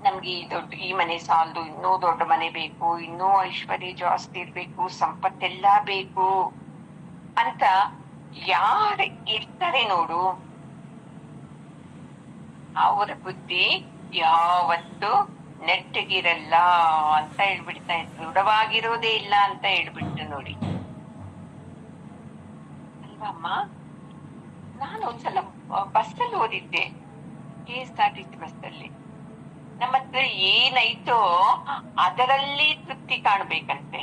ನಮ್ಗೆ ಈ ಮನೆ ಸಾಲದು, ಇನ್ನೂ ದೊಡ್ಡ ಮನೆ ಬೇಕು, ಇನ್ನೂ ಐಶ್ವರ್ಯ ಜಾಸ್ತಿ ಇರ್ಬೇಕು, ಸಂಪತ್ತೆಲ್ಲಾ ಬೇಕು ಅಂತ ಯಾರು ಇರ್ತಾರೆ ನೋಡು, ಅವರ ಬುದ್ಧಿ ಯಾವತ್ತು ನೆಟ್ಟಗಿರಲ್ಲ ಅಂತ ಹೇಳ್ಬಿಡ್ತಾ ಇದ್ರು, ದೃಢವಾಗಿರೋದೇ ಇಲ್ಲ ಅಂತ ಹೇಳ್ಬಿಟ್ಟು ನೋಡಿ ಅಲ್ವಮ್ಮ. ನಾನು ಒಂದ್ಸಲ ಬಸ್ಸಲ್ಲಿ ಓದಿದ್ದೆ, KSRTC ಬಸ್ಸಲ್ಲಿ. ನಮ್ಮ ಹತ್ರ ಏನೈತೋ ಅದರಲ್ಲಿ ತೃಪ್ತಿ ಕಾಣ್ಬೇಕಂತೆ.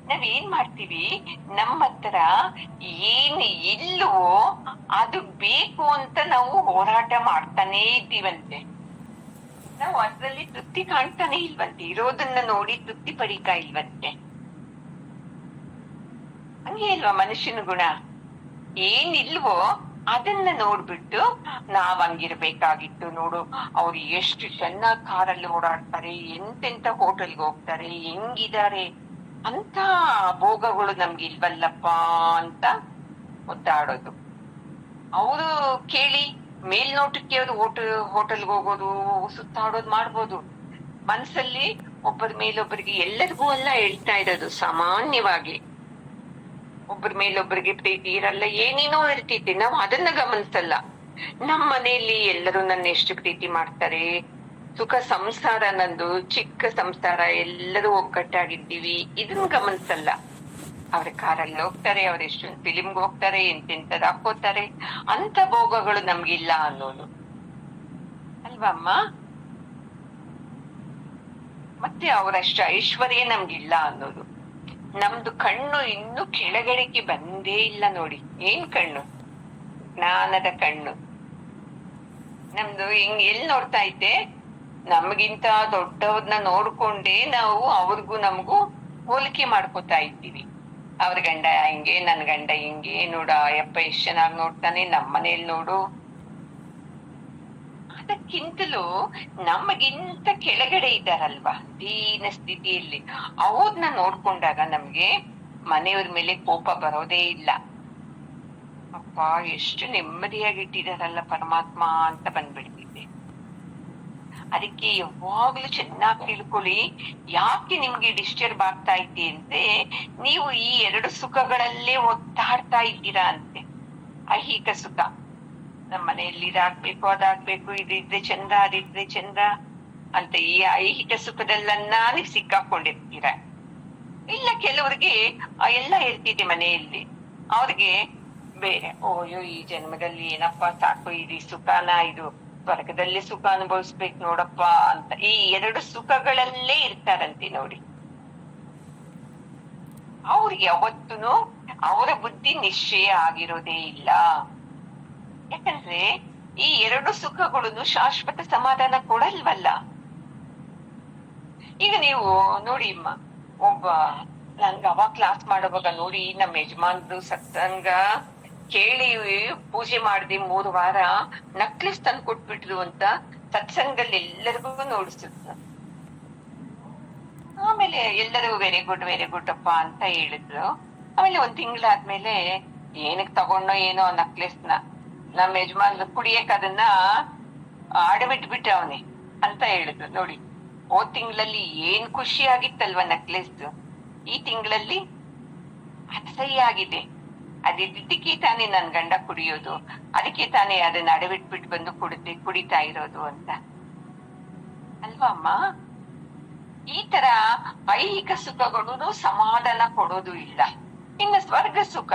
ನಾವೇನ್ ಮಾಡ್ತೀವಿ, ನಮ್ಮ ಹತ್ರ ಏನ್ ಇಲ್ವೋ ಅದು ಬೇಕು ಅಂತ ನಾವು ಹೋರಾಟ ಮಾಡ್ತಾನೇ ಇದ್ದೀವಂತೆ. ನಾವು ಅದ್ರಲ್ಲಿ ತೃಪ್ತಿ ಕಾಣ್ತಾನೆ ಇಲ್ವಂತೆ, ಇರೋದನ್ನ ನೋಡಿ ತೃಪ್ತಿ ಪಡಿತಾ ಇಲ್ವಂತೆ. ಹಂಗೆ ಅಲ್ವಾ ಮನುಷ್ಯನ ಗುಣ, ಏನಿಲ್ವೋ ಅದನ್ನ ನೋಡ್ಬಿಟ್ಟು ನಾವ್ ಹಂಗಿರ್ಬೇಕಾಗಿತ್ತು ನೋಡು, ಅವ್ರು ಎಷ್ಟು ಚೆನ್ನಾಗ್ ಕಾರಲ್ಲಿ ಓಡಾಡ್ತಾರೆ, ಎಂತೆಂತ ಹೋಟೆಲ್ಗೆ ಹೋಗ್ತಾರೆ, ಹೆಂಗಿದ್ದಾರೆ ಅಂತ ಭೋಗಗಳು ನಮ್ಗೆ ಇಲ್ವಲ್ಲಪ್ಪ ಅಂತ ಒದ್ದಾಡೋದು. ಅವರು ಕೇಳಿ ಮೇಲ್ನೋಟಕ್ಕೆ ಅವರು ಹೋಟೆಲ್ಗೆ ಹೋಗೋದು, ಸುತ್ತಾಡೋದು ಮಾಡ್ಬೋದು, ಮನ್ಸಲ್ಲಿ ಒಬ್ಬರ ಮೇಲೊಬ್ಬರಿಗೆ ಎಲ್ಲರಿಗೂ ಎಲ್ಲ ಹೇಳ್ತಾ ಇರೋದು ಸಾಮಾನ್ಯವಾಗಿ. ಒಬ್ಬರ ಮೇಲೊಬ್ಬರಿಗೆ ಪ್ರೀತಿ ಇರಲ್ಲ, ಏನೇನೋ ಇರ್ತೈತಿ, ನಾವು ಅದನ್ನ ಗಮನಿಸಲ್ಲ. ನಮ್ಮ ಮನೆಯಲ್ಲಿ ಎಲ್ಲರೂ ನನ್ನ ಎಷ್ಟು ಪ್ರೀತಿ ಮಾಡ್ತಾರೆ, ಸುಖ ಸಂಸಾರ, ನಂದು ಚಿಕ್ಕ ಸಂಸಾರ, ಎಲ್ಲರೂ ಒಗ್ಗಟ್ಟಾಗಿದ್ದೀವಿ, ಇದನ್ನ ಗಮನಿಸಲ್ಲ. ಅವ್ರ ಕಾರಲ್ಲಿ ಹೋಗ್ತಾರೆ, ಅವ್ರ ಎಷ್ಟೊಂದು ಫಿಲಿಮ್ಗೆ ಹೋಗ್ತಾರೆ, ಎಂತೆಂತದ್ ಹಾಕೋತಾರೆ, ಅಂತ ಭೋಗಗಳು ನಮ್ಗಿಲ್ಲ ಅನ್ನೋದು ಅಲ್ವಮ್ಮ. ಮತ್ತೆ ಅವರಷ್ಟು ಐಶ್ವರ್ಯ ನಮ್ಗಿಲ್ಲ ಅನ್ನೋದು. ನಮ್ದು ಕಣ್ಣು ಇನ್ನು ಕೆಳಗಡೆಗೆ ಬಂದೇ ಇಲ್ಲ ನೋಡಿ. ಏನ್ ಕಣ್ಣು? ಜ್ಞಾನದ ಕಣ್ಣು. ನಮ್ದು ಎಲ್ಲಿ ನೋಡ್ತಾ ಐತೆ, ನಮಗಿಂತ ದೊಡ್ಡವ್ರನ್ನ ನೋಡ್ಕೊಂಡೇ ನಾವು ಅವ್ರಿಗೂ ನಮಗೂ ಹೋಲಿಕೆ ಮಾಡ್ಕೋತಾ ಇದ್ದೀವಿ. ಅವ್ರ ಗಂಡ ಹಿಂಗೆ, ನನ್ ಗಂಡ ಹಿಂಗೆ, ನೋಡ ಅಯ್ಯಪ್ಪ ಎಷ್ಟ್ ಚೆನ್ನಾಗ್ ನೋಡ್ತಾನೆ, ನಮ್ ಮನೇಲಿ ನೋಡು. ಅದಕ್ಕಿಂತಲೂ ನಮಗಿಂತ ಕೆಳಗಡೆ ಇದ್ದಾರಲ್ವಾ ದೀನ ಸ್ಥಿತಿಯಲ್ಲಿ, ಅವ್ರನ್ನ ನೋಡ್ಕೊಂಡಾಗ ನಮ್ಗೆ ಮನೆಯವ್ರ ಮೇಲೆ ಕೋಪ ಬರೋದೇ ಇಲ್ಲ. ಅಪ್ಪ ಎಷ್ಟು ನೆಮ್ಮದಿಯಾಗಿಟ್ಟಿದಾರಲ್ಲ ಪರಮಾತ್ಮ ಅಂತ ಬಂದ್ಬಿಡ್ತಿದ್ದೆ. ಅದಕ್ಕೆ ಯಾವಾಗ್ಲೂ ಚೆನ್ನಾಗಿ ತಿಳ್ಕೊಳ್ಳಿ, ಯಾಕೆ ನಿಮ್ಗೆ ಡಿಸ್ಟರ್ಬ್ ಆಗ್ತಾ ಐತಿ ಅಂತೆ, ನೀವು ಈ ಎರಡು ಸುಖಗಳಲ್ಲೇ ಒತ್ತಾಡ್ತಾ ಇದ್ದೀರಾ ಅಂತೆ. ಐಹಿಕ ಸುಖ, ನಮ್ಮ ಮನೆಯಲ್ಲಿ ಇದಾಗ್ಬೇಕು, ಅದಾಗ್ಬೇಕು, ಇದಿದ್ರೆ ಚಂದ, ಅದಿದ್ರೆ ಚಂದ ಅಂತ ಈ ಐಹಿಕ ಸುಖದಲ್ಲನ್ನ ನೀವು ಸಿಕ್ಕಾಕೊಂಡಿರ್ತೀರ. ಇಲ್ಲ ಕೆಲವ್ರಿಗೆ ಎಲ್ಲ ಇರ್ತಿದೆ ಮನೆಯಲ್ಲಿ, ಅವ್ರಿಗೆ ಬೇರೆ, ಓಯೋ ಈ ಜನ್ಮದಲ್ಲಿ ಏನಪ್ಪಾ ಸಾಕು, ಇದು ಸುಖನ, ಇದು ಸ್ವರ್ಗದಲ್ಲಿ ಸುಖ ಅನುಭವಿಸ್ಬೇಕು ನೋಡಪ್ಪ ಅಂತ ಈ ಎರಡು ಸುಖಗಳಲ್ಲೇ ಇರ್ತಾರಂತೆ ನೋಡಿ. ಅವ್ರಿಗೆ ಯಾವತ್ತೂ ಅವರ ಬುದ್ಧಿ ನಿಶ್ಚಯ ಆಗಿರೋದೇ ಇಲ್ಲ. ಯಾಕಂದ್ರೆ ಈ ಎರಡು ಸುಖಗಳನ್ನು ಶಾಶ್ವತ ಸಮಾಧಾನ ಕೊಡಲ್ವಲ್ಲ. ಈಗ ನೀವು ನೋಡಿ, ಒಬ್ಬ ನನ್ಗೆ ಅವಾಗ ಕ್ಲಾಸ್ ಮಾಡೋವಾಗ ನೋಡಿ ನಮ್ಮ ಯಜಮಾನ್ರು ಸತ್ಸಂಗ ಕೇಳಿ ಪೂಜೆ ಮಾಡ್ದೆ 3 ವಾರ ನಕ್ಲಿಸ್ ತಂದು ಕೊಟ್ಬಿಟ್ರು ಅಂತ ಸತ್ಸಂಗದಲ್ಲಿ ಎಲ್ಲರಿಗೂ ನೋಡಿಸಿದ್ರು. ಆಮೇಲೆ ಎಲ್ಲರೂ ವೆರಿ ಗುಡ್ ಅಪ್ಪ ಅಂತ ಹೇಳಿದ್ರು. ಆಮೇಲೆ 1 ತಿಂಗಳಾದ್ಮೇಲೆ ಏನಕ್ ತಗೊಂಡೋ ಏನೋ ನಕ್ಲೆಸ್ನ ನಮ್ಮ ಯಜಮಾನ್ರು ಕುಡಿಯಕ್ ಅದನ್ನ ಅಡಬಿಟ್ಬಿಟ್ಟ ಅವನೇ ಅಂತ ಹೇಳಿದ್ರು. ನೋಡಿ, ಹೋದ್ ತಿಂಗಳಲ್ಲಿ ಏನ್ ಖುಷಿ ಆಗಿತ್ತಲ್ವ ನಕ್ಲೆಸ್, ಈ ತಿಂಗಳಲ್ಲಿ ಅಸಹ್ಯ ಆಗಿದೆ. ಅದಿದ್ದಕ್ಕೆ ತಾನೇ ನನ್ ಗಂಡ ಕುಡಿಯೋದು, ಅದಕ್ಕೆ ತಾನೇ ಅದನ್ನ ಅಡಬಿಟ್ಬಿಟ್ಟು ಬಂದು ಕುಡಿತಾ ಇರೋದು ಅಂತ ಅಲ್ವಾ ಅಮ್ಮ? ಈ ತರ ಐಹಿಕ ಸುಖಗಳು ಸಮಾಧಾನ ಕೊಡೋದು ಇಲ್ಲ. ಇನ್ನು ಸ್ವರ್ಗ ಸುಖ,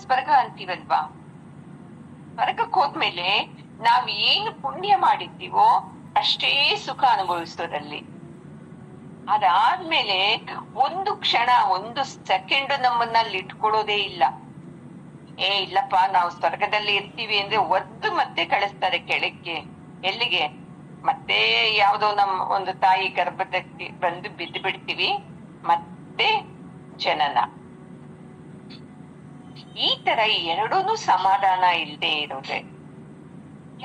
ಸ್ವರ್ಗ ಅಂತೀವಲ್ವಾ, ಸ್ವರ್ಗಕ್ಕೆ ಹೋದ್ಮೇಲೆ ನಾವ್ ಏನು ಪುಣ್ಯ ಮಾಡಿದ್ದೀವೋ ಅಷ್ಟೇ ಸುಖ ಅನುಭವಿಸೋದಲ್ಲಿ. ಅದಾದ್ಮೇಲೆ 1 ಕ್ಷಣ 1 ಸೆಕೆಂಡ್ ನಮ್ಮನ್ನಲ್ಲಿ ಇಟ್ಕೊಳ್ಳೋದೇ ಇಲ್ಲ. ಇಲ್ಲಪ್ಪ ನಾವು ಸ್ವರ್ಗದಲ್ಲಿ ಇರ್ತೀವಿ ಅಂದ್ರೆ ಒದ್ದು ಮತ್ತೆ ಕಳಿಸ್ತಾರೆ ಕೆಳಕ್ಕೆ. ಎಲ್ಲಿಗೆ? ಮತ್ತೆ ಯಾವ್ದೋ ನಮ್ಮ ಒಂದು ತಾಯಿ ಗರ್ಭದಕ್ಕೆ ಬಂದು ಬಿದ್ದು ಬಿಡ್ತೀವಿ, ಮತ್ತೆ ಜನನ. ಈ ತರ ಎರಡೂನು ಸಮಾಧಾನ ಇಲ್ಲದೆ ಇರೋದೆ.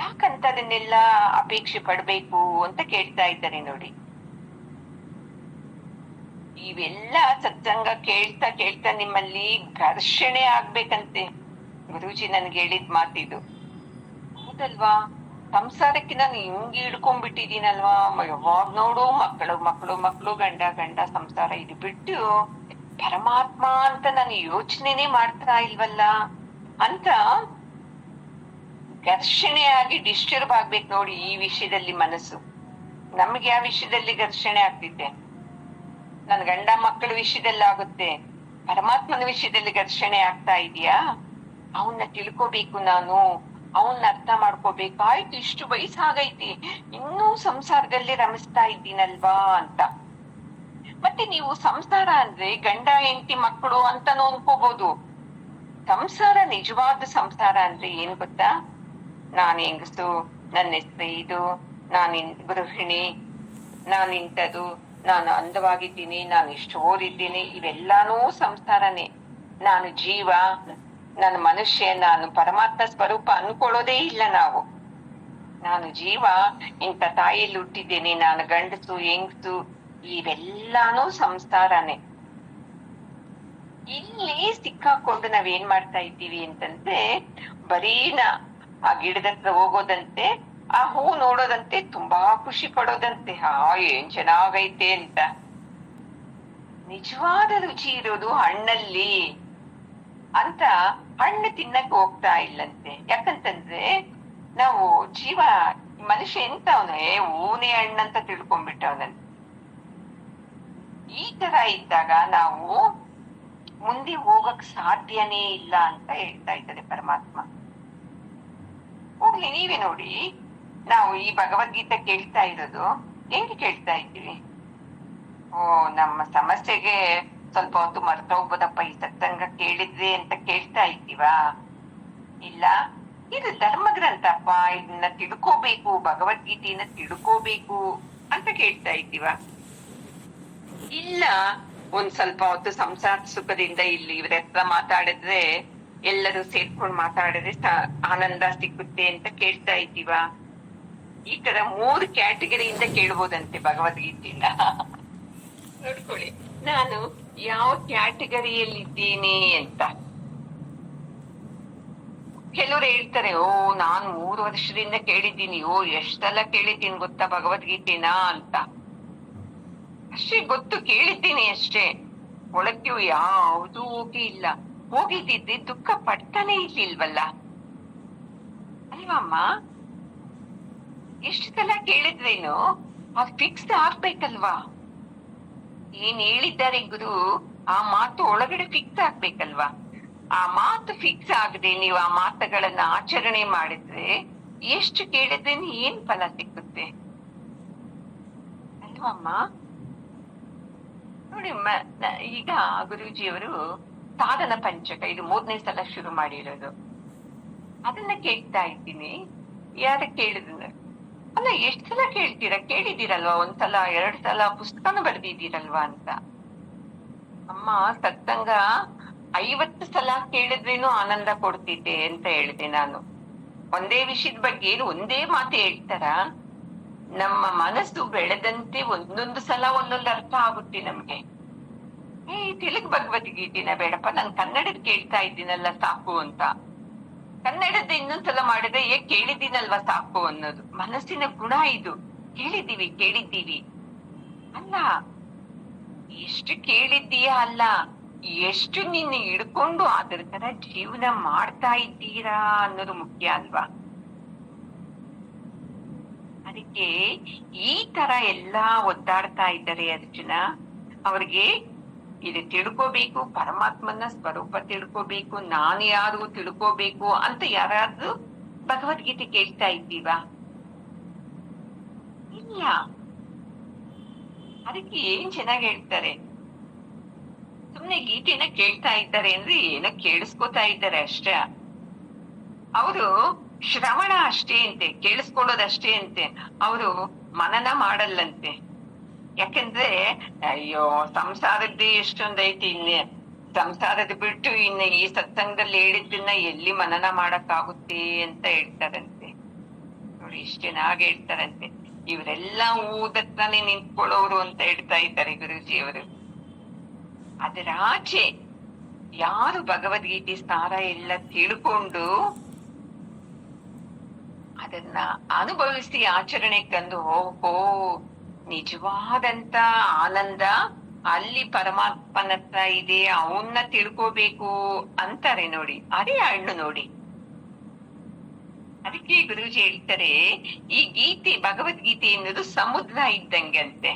ಯಾಕಂತ ಅದನ್ನೆಲ್ಲ ಅಪೇಕ್ಷೆ ಪಡ್ಬೇಕು ಅಂತ ಕೇಳ್ತಾ ಇದ್ದಾರೆ ನೋಡಿ. ಇವೆಲ್ಲ ಸತ್ಸಂಗ ಕೇಳ್ತಾ ನಿಮ್ಮಲ್ಲಿ ಘರ್ಷಣೆ ಆಗ್ಬೇಕಂತೆ. ಗುರೂಜಿ ನನ್ಗೆ ಹೇಳಿದ್ ಮಾತಿದು ಹೌದಲ್ವಾ? ಸಂಸಾರಕ್ಕೆ ನಾನು ಹಿಂಗೆ ಹಿಡ್ಕೊಂಡ್ಬಿಟ್ಟಿದೀನಲ್ವಾ, ಯಾವಾಗ್ ನೋಡು ಮಕ್ಕಳು ಗಂಡ ಸಂಸಾರ ಇದು ಬಿಟ್ಟು ಪರಮಾತ್ಮ ಅಂತ ನಾನು ಯೋಚನೆನೇ ಮಾಡ್ತಾ ಇಲ್ವಲ್ಲ ಅಂತ ಘರ್ಷಣೆ ಆಗಿ ಡಿಸ್ಟರ್ಬ್ ಆಗ್ಬೇಕು ನೋಡಿ. ಈ ವಿಷಯದಲ್ಲಿ ಮನಸ್ಸು ನಮ್ಗೆ ಯಾವ ವಿಷಯದಲ್ಲಿ ಘರ್ಷಣೆ ಆಗ್ತಿದೆ? ನನ್ ಗಂಡ ಮಕ್ಕಳ ವಿಷಯದಲ್ಲಿ ಆಗುತ್ತೆ, ಪರಮಾತ್ಮನ ವಿಷಯದಲ್ಲಿ ಘರ್ಷಣೆ ಆಗ್ತಾ ಇದೆಯಾ? ಅವನ್ನ ತಿಳ್ಕೋಬೇಕು, ನಾನು ಅವನ್ನ ಅರ್ಥ ಮಾಡ್ಕೋಬೇಕು. ಆಯ್ತು, ಇಷ್ಟು ವಯಸ್ಸಾಗೈತಿ, ಇನ್ನೂ ಸಂಸಾರದಲ್ಲಿ ರಮಿಸ್ತಾ ಇದ್ದೀನಲ್ವಾ ಅಂತ. ಮತ್ತೆ ನೀವು ಸಂಸಾರ ಅಂದ್ರೆ ಗಂಡ ಹೆಂಡತಿ ಮಕ್ಕಳು ಅಂತಾನು ಅನ್ಕೋಬಹುದು. ಸಂಸಾರ, ನಿಜವಾದ ಸಂಸಾರ ಅಂದ್ರೆ ಏನ್ ಗೊತ್ತಾ? ನಾನ್ ಹೆಂಗಸು, ನನ್ನ ಹೆಸರು ಇದು, ನಾನಿನ್ ಗೃಹಿಣಿ, ನಾನಿಂತದು, ನಾನು ಅಂದವಾಗಿದ್ದೀನಿ, ನಾನು ಇಷ್ಟು ಓದಿದ್ದೀನಿ, ಇವೆಲ್ಲಾನು ಸಂಸಾರನೇ. ನಾನು ಜೀವ, ನಾನು ಮನುಷ್ಯ, ನಾನು ಪರಮಾತ್ಮ ಸ್ವರೂಪ ಅನ್ಕೊಳ್ಳೋದೇ ಇಲ್ಲ ನಾವು. ನಾನು ಜೀವ, ಇಂಥ ತಾಯಿಯಲ್ಲಿ ಹುಟ್ಟಿದ್ದೇನೆ, ನಾನು ಗಂಡಸು ಹೆಂಗಸು, ಇವೆಲ್ಲಾನು ಸಂಸಾರನೇ. ಇಲ್ಲಿ ಸಿಕ್ಕಾಕೊಂಡು ನಾವೇನ್ ಮಾಡ್ತಾ ಇದ್ದೀವಿ ಅಂತಂದ್ರೆ, ಬರೀನ ಆ ಗಿಡದ ಹತ್ರ ಹೋಗೋದಂತೆ, ಆ ಹೂ ನೋಡೋದಂತೆ, ತುಂಬಾ ಖುಷಿ ಪಡೋದಂತೆ, ಏನ್ ಚೆನ್ನಾಗೈತೆ ಅಂತ. ನಿಜವಾದ ರುಚಿ ಇರೋದು ಹಣ್ಣಲ್ಲಿ ಅಂತ ಹಣ್ಣು ತಿನ್ನಕ್ ಹೋಗ್ತಾ ಇಲ್ಲಂತೆ. ಯಾಕಂತಂದ್ರೆ ನಾವು ಜೀವ, ಮನುಷ್ಯ ಎಂತವನು, ಹೂನೇ ಹಣ್ಣಂತ ತಿಳ್ಕೊಂಡ್ಬಿಟ್ಟವನಂತೆ. ಈ ತರ ಇದ್ದಾಗ ನಾವು ಮುಂದೆ ಹೋಗಕ್ ಸಾಧ್ಯನೇ ಇಲ್ಲ ಅಂತ ಹೇಳ್ತಾ ಇದ್ದಾರೆ ಪರಮಾತ್ಮ. ಹೋಗ್ಲಿ, ನೀವೇ ನೋಡಿ, ನಾವು ಈ ಭಗವದ್ಗೀತೆ ಕೇಳ್ತಾ ಇರೋದು ಹೆಂಗೆ ಕೇಳ್ತಾ ಇದ್ದೀವಿ? ನಮ್ಮ ಸಮಸ್ಯೆಗೆ ಸ್ವಲ್ಪ ಹೊತ್ತು ಮರ್ತೋಗ್ಬೋದಪ್ಪ ಈ ಸತ್ಸಂಗ ಕೇಳಿದ್ವಿ ಅಂತ ಕೇಳ್ತಾ ಇದ್ದೀವಾ? ಇಲ್ಲ, ಇದು ಧರ್ಮ ಗ್ರಂಥಪ್ಪ, ಇದನ್ನ ತಿಳ್ಕೋಬೇಕು, ಭಗವದ್ಗೀತೆಯನ್ನ ತಿಳ್ಕೋಬೇಕು ಅಂತ ಕೇಳ್ತಾ ಇದ್ದೀವ? ಇಲ್ಲ, ಒಂದ್ ಸ್ವಲ್ಪ ಹೊತ್ತು ಸಂಸಾರ ಸುಖದಿಂದ ಇಲ್ಲಿ ಇವ್ರ ಹತ್ರ ಮಾತಾಡಿದ್ರೆ, ಎಲ್ಲರೂ ಸೇರ್ಕೊಂಡು ಮಾತಾಡಿದ್ರೆ ಆನಂದ ಸಿಕ್ಕುತ್ತೆ ಅಂತ ಕೇಳ್ತಾ ಇದ್ದೀವ? ಈ ತರ 3 ಕ್ಯಾಟಗರಿಯಿಂದ ಕೇಳ್ಬೋದಂತೆ ಭಗವದ್ಗೀತೆಯಿಂದ. ನೋಡ್ಕೊಳ್ಳಿ, ನಾನು ಯಾವ ಕ್ಯಾಟಗರಿಯಲ್ಲಿದ್ದೀನಿ ಅಂತ. ಕೆಲವ್ರು ಹೇಳ್ತಾರೆ, ನಾನು 3 ವರ್ಷದಿಂದ ಕೇಳಿದ್ದೀನಿ, ಎಷ್ಟೆಲ್ಲ ಕೇಳಿದ್ದೀನಿ ಗೊತ್ತಾ ಭಗವದ್ಗೀತೆನ ಅಂತ. ಅಷ್ಟೇ ಗೊತ್ತು, ಕೇಳಿದ್ದೀನಿ ಅಷ್ಟೇ, ಒಳಕ್ಕೆ ಯಾವುದು ಹೋಗಿ ಇಲ್ಲ. ಹೋಗಿದ್ದಿದ್ದೆ ದುಃಖ ಪಡ್ತಾನೆ ಇರ್ಲಿಲ್ವಲ್ಲ ಅಲ್ವಮ್ಮ? ಎಷ್ಟು ಸಲ ಕೇಳಿದ್ರೇನು ಅದು ಫಿಕ್ಸ್ ಆಗ್ಬೇಕಲ್ವಾ? ಏನ್ ಹೇಳಿದ್ದಾರೆ ಗುರು, ಆ ಮಾತು ಒಳಗಡೆ ಫಿಕ್ಸ್ ಆಗ್ಬೇಕಲ್ವಾ? ಆ ಮಾತು ಫಿಕ್ಸ್ ಆಗದೆ ನೀವು ಆ ಮಾತುಗಳನ್ನ ಆಚರಣೆ ಮಾಡಿದ್ರೆ ಎಷ್ಟು ಕೇಳಿದ್ರೇನು ಏನ್ ಫಲ ಸಿಕ್ಕುತ್ತೆ ಅಲ್ವಮ್ಮ? ನೋಡಿ, ಈಗ ಗುರೂಜಿಯವರು ಸಾಧನ ಪಂಚಕ, ಇದು 3ನೇ ಸಲ ಶುರು ಮಾಡಿರೋದು. ಅದನ್ನ ಕೇಳ್ತಾ ಇದ್ದೀನಿ. ಯಾರ ಕೇಳಿದ್ರು? ಅಲ್ಲ, ಎಷ್ಟ್ ಸಲ ಕೇಳ್ತೀರಾ? ಕೇಳಿದ್ದೀರಲ್ವಾ? 1 ಸಲ 2 ಸಲ ಪುಸ್ತಕನ ಬರ್ದಿದ್ದೀರಲ್ವಾ ಅಂತ. ಅಮ್ಮ ಸತ್ಸಂಗ 50 ಸಲ ಕೇಳಿದ್ರೇನು ಆನಂದ ಕೊಡ್ತಿದ್ದೆ ಅಂತ ಹೇಳಿದೆ ನಾನು. ಒಂದೇ ವಿಷಯದ ಬಗ್ಗೆ ಒಂದೇ ಮಾತು ಹೇಳ್ತಾರ. ನಮ್ಮ ಮನಸ್ಸು ಬೆಳೆದಂತೆ ಒಂದೊಂದು ಸಲ ಒಂದೊಂದು ಅರ್ಥ ಆಗುತ್ತೆ ನಮ್ಗೆ. ತೆಲುಗು ಭಗವದ್ಗೀತೆನ ಬೇಡಪ್ಪ, ನಾನು ಕನ್ನಡದ ಕೇಳ್ತಾ ಇದ್ದೀನಲ್ಲ ಸಾಕು ಅಂತ. ಕನ್ನಡದ ಇನ್ನೊಂದ್ಸಲ ಮಾಡಿದ್ರೆ ಕೇಳಿದ್ದೀನಲ್ವಾ ಸಾಕು ಅನ್ನೋದು ಮನಸ್ಸಿನ ಗುಣ. ಇದು ಕೇಳಿದ್ದೀವಿ ಅಲ್ಲ, ಎಷ್ಟು ಕೇಳಿದ್ದೀಯಾ ಅಲ್ಲ, ಎಷ್ಟು ನಿನ್ನ ಹಿಡ್ಕೊಂಡು ಅದ್ರ ತರ ಜೀವನ ಮಾಡ್ತಾ ಇದ್ದೀರಾ ಅನ್ನೋದು ಮುಖ್ಯ ಅಲ್ವಾ. ಅದಕ್ಕೆ ಈ ತರ ಎಲ್ಲಾ ಒದ್ದಾಡ್ತಾ ಇದ್ದಾರೆ ಅರ್ಜುನ. ಅವ್ರಿಗೆ ಇದು ತಿಳ್ಕೋಬೇಕು, ಪರಮಾತ್ಮನ ಸ್ವರೂಪ ತಿಳ್ಕೋಬೇಕು, ನಾನು ಯಾರು ತಿಳ್ಕೋಬೇಕು ಅಂತ ಯಾರಾದ್ರೂ ಭಗವದ್ಗೀತೆ ಕೇಳ್ತಾ ಇದ್ದೀವಾ? ಇಲ್ಲ. ಅದಕ್ಕೆ ಏನ್ ಚೆನ್ನಾಗಿ ಹೇಳ್ತಾರೆ, ಸುಮ್ನೆ ಗೀತೆನ ಕೇಳ್ತಾ ಇದ್ದಾರೆ ಅಂದ್ರೆ ಏನೋ ಕೇಳಿಸ್ಕೊತಾ ಇದ್ದಾರೆ ಅಷ್ಟೇ. ಅವರು ಶ್ರವಣ ಅಷ್ಟೇ ಅಂತೆ, ಕೇಳಿಸ್ಕೊಳ್ಳೋದಷ್ಟೇ ಅಂತೆ. ಅವರು ಮನನ ಮಾಡಲ್ಲಂತೆ. ಯಾಕೆಂದ್ರೆ ಅಯ್ಯೋ ಸಂಸಾರದ್ದೇ ಎಷ್ಟೊಂದೈತಿ, ಸಂಸಾರದ ಬಿಟ್ಟು ಇನ್ನು ಈ ಸತ್ಸಂಗದಲ್ಲಿ ಹೇಳಿದ್ದನ್ನ ಎಲ್ಲಿ ಮನನ ಮಾಡಕ್ಕಾಗುತ್ತೆ ಅಂತ ಹೇಳ್ತಾರಂತೆ. ನೋಡಿ ಇಷ್ಟು ಚೆನ್ನಾಗಿ ಹೇಳ್ತಾರಂತೆ. ಇವರೆಲ್ಲಾ ಊದತ್ತಾನೆ ನಿಂತ್ಕೊಳ್ಳೋರು ಅಂತ ಹೇಳ್ತಾ ಇದ್ದಾರೆ ಗುರುಜಿಯವರು. ಅದರ ಆಚೆ ಯಾರು ಭಗವದ್ಗೀತೆ ಸಾರ ಎಲ್ಲ ತಿಳ್ಕೊಂಡು ಅದನ್ನ ಅನುಭವಿಸಿ ಆಚರಣೆ ತಂದು ಓಹೋ ನಿಜವಾದಂತ ಆನಂದ ಅಲ್ಲಿ ಪರಮಾತ್ಮನತ್ರ ಇದೆ, ಅವನ್ನ ತಿಳ್ಕೋಬೇಕು ಅಂತಾರೆ ನೋಡಿ. ಅದೇ ಹಣ್ಣು ನೋಡಿ. ಅದಕ್ಕೆ ಗುರೂಜಿ ಹೇಳ್ತಾರೆ, ಈ ಗೀತೆ ಭಗವದ್ಗೀತೆ ಎನ್ನುವುದು ಸಮುದ್ರ ಇದ್ದಂಗೆ ಅಂತೆ.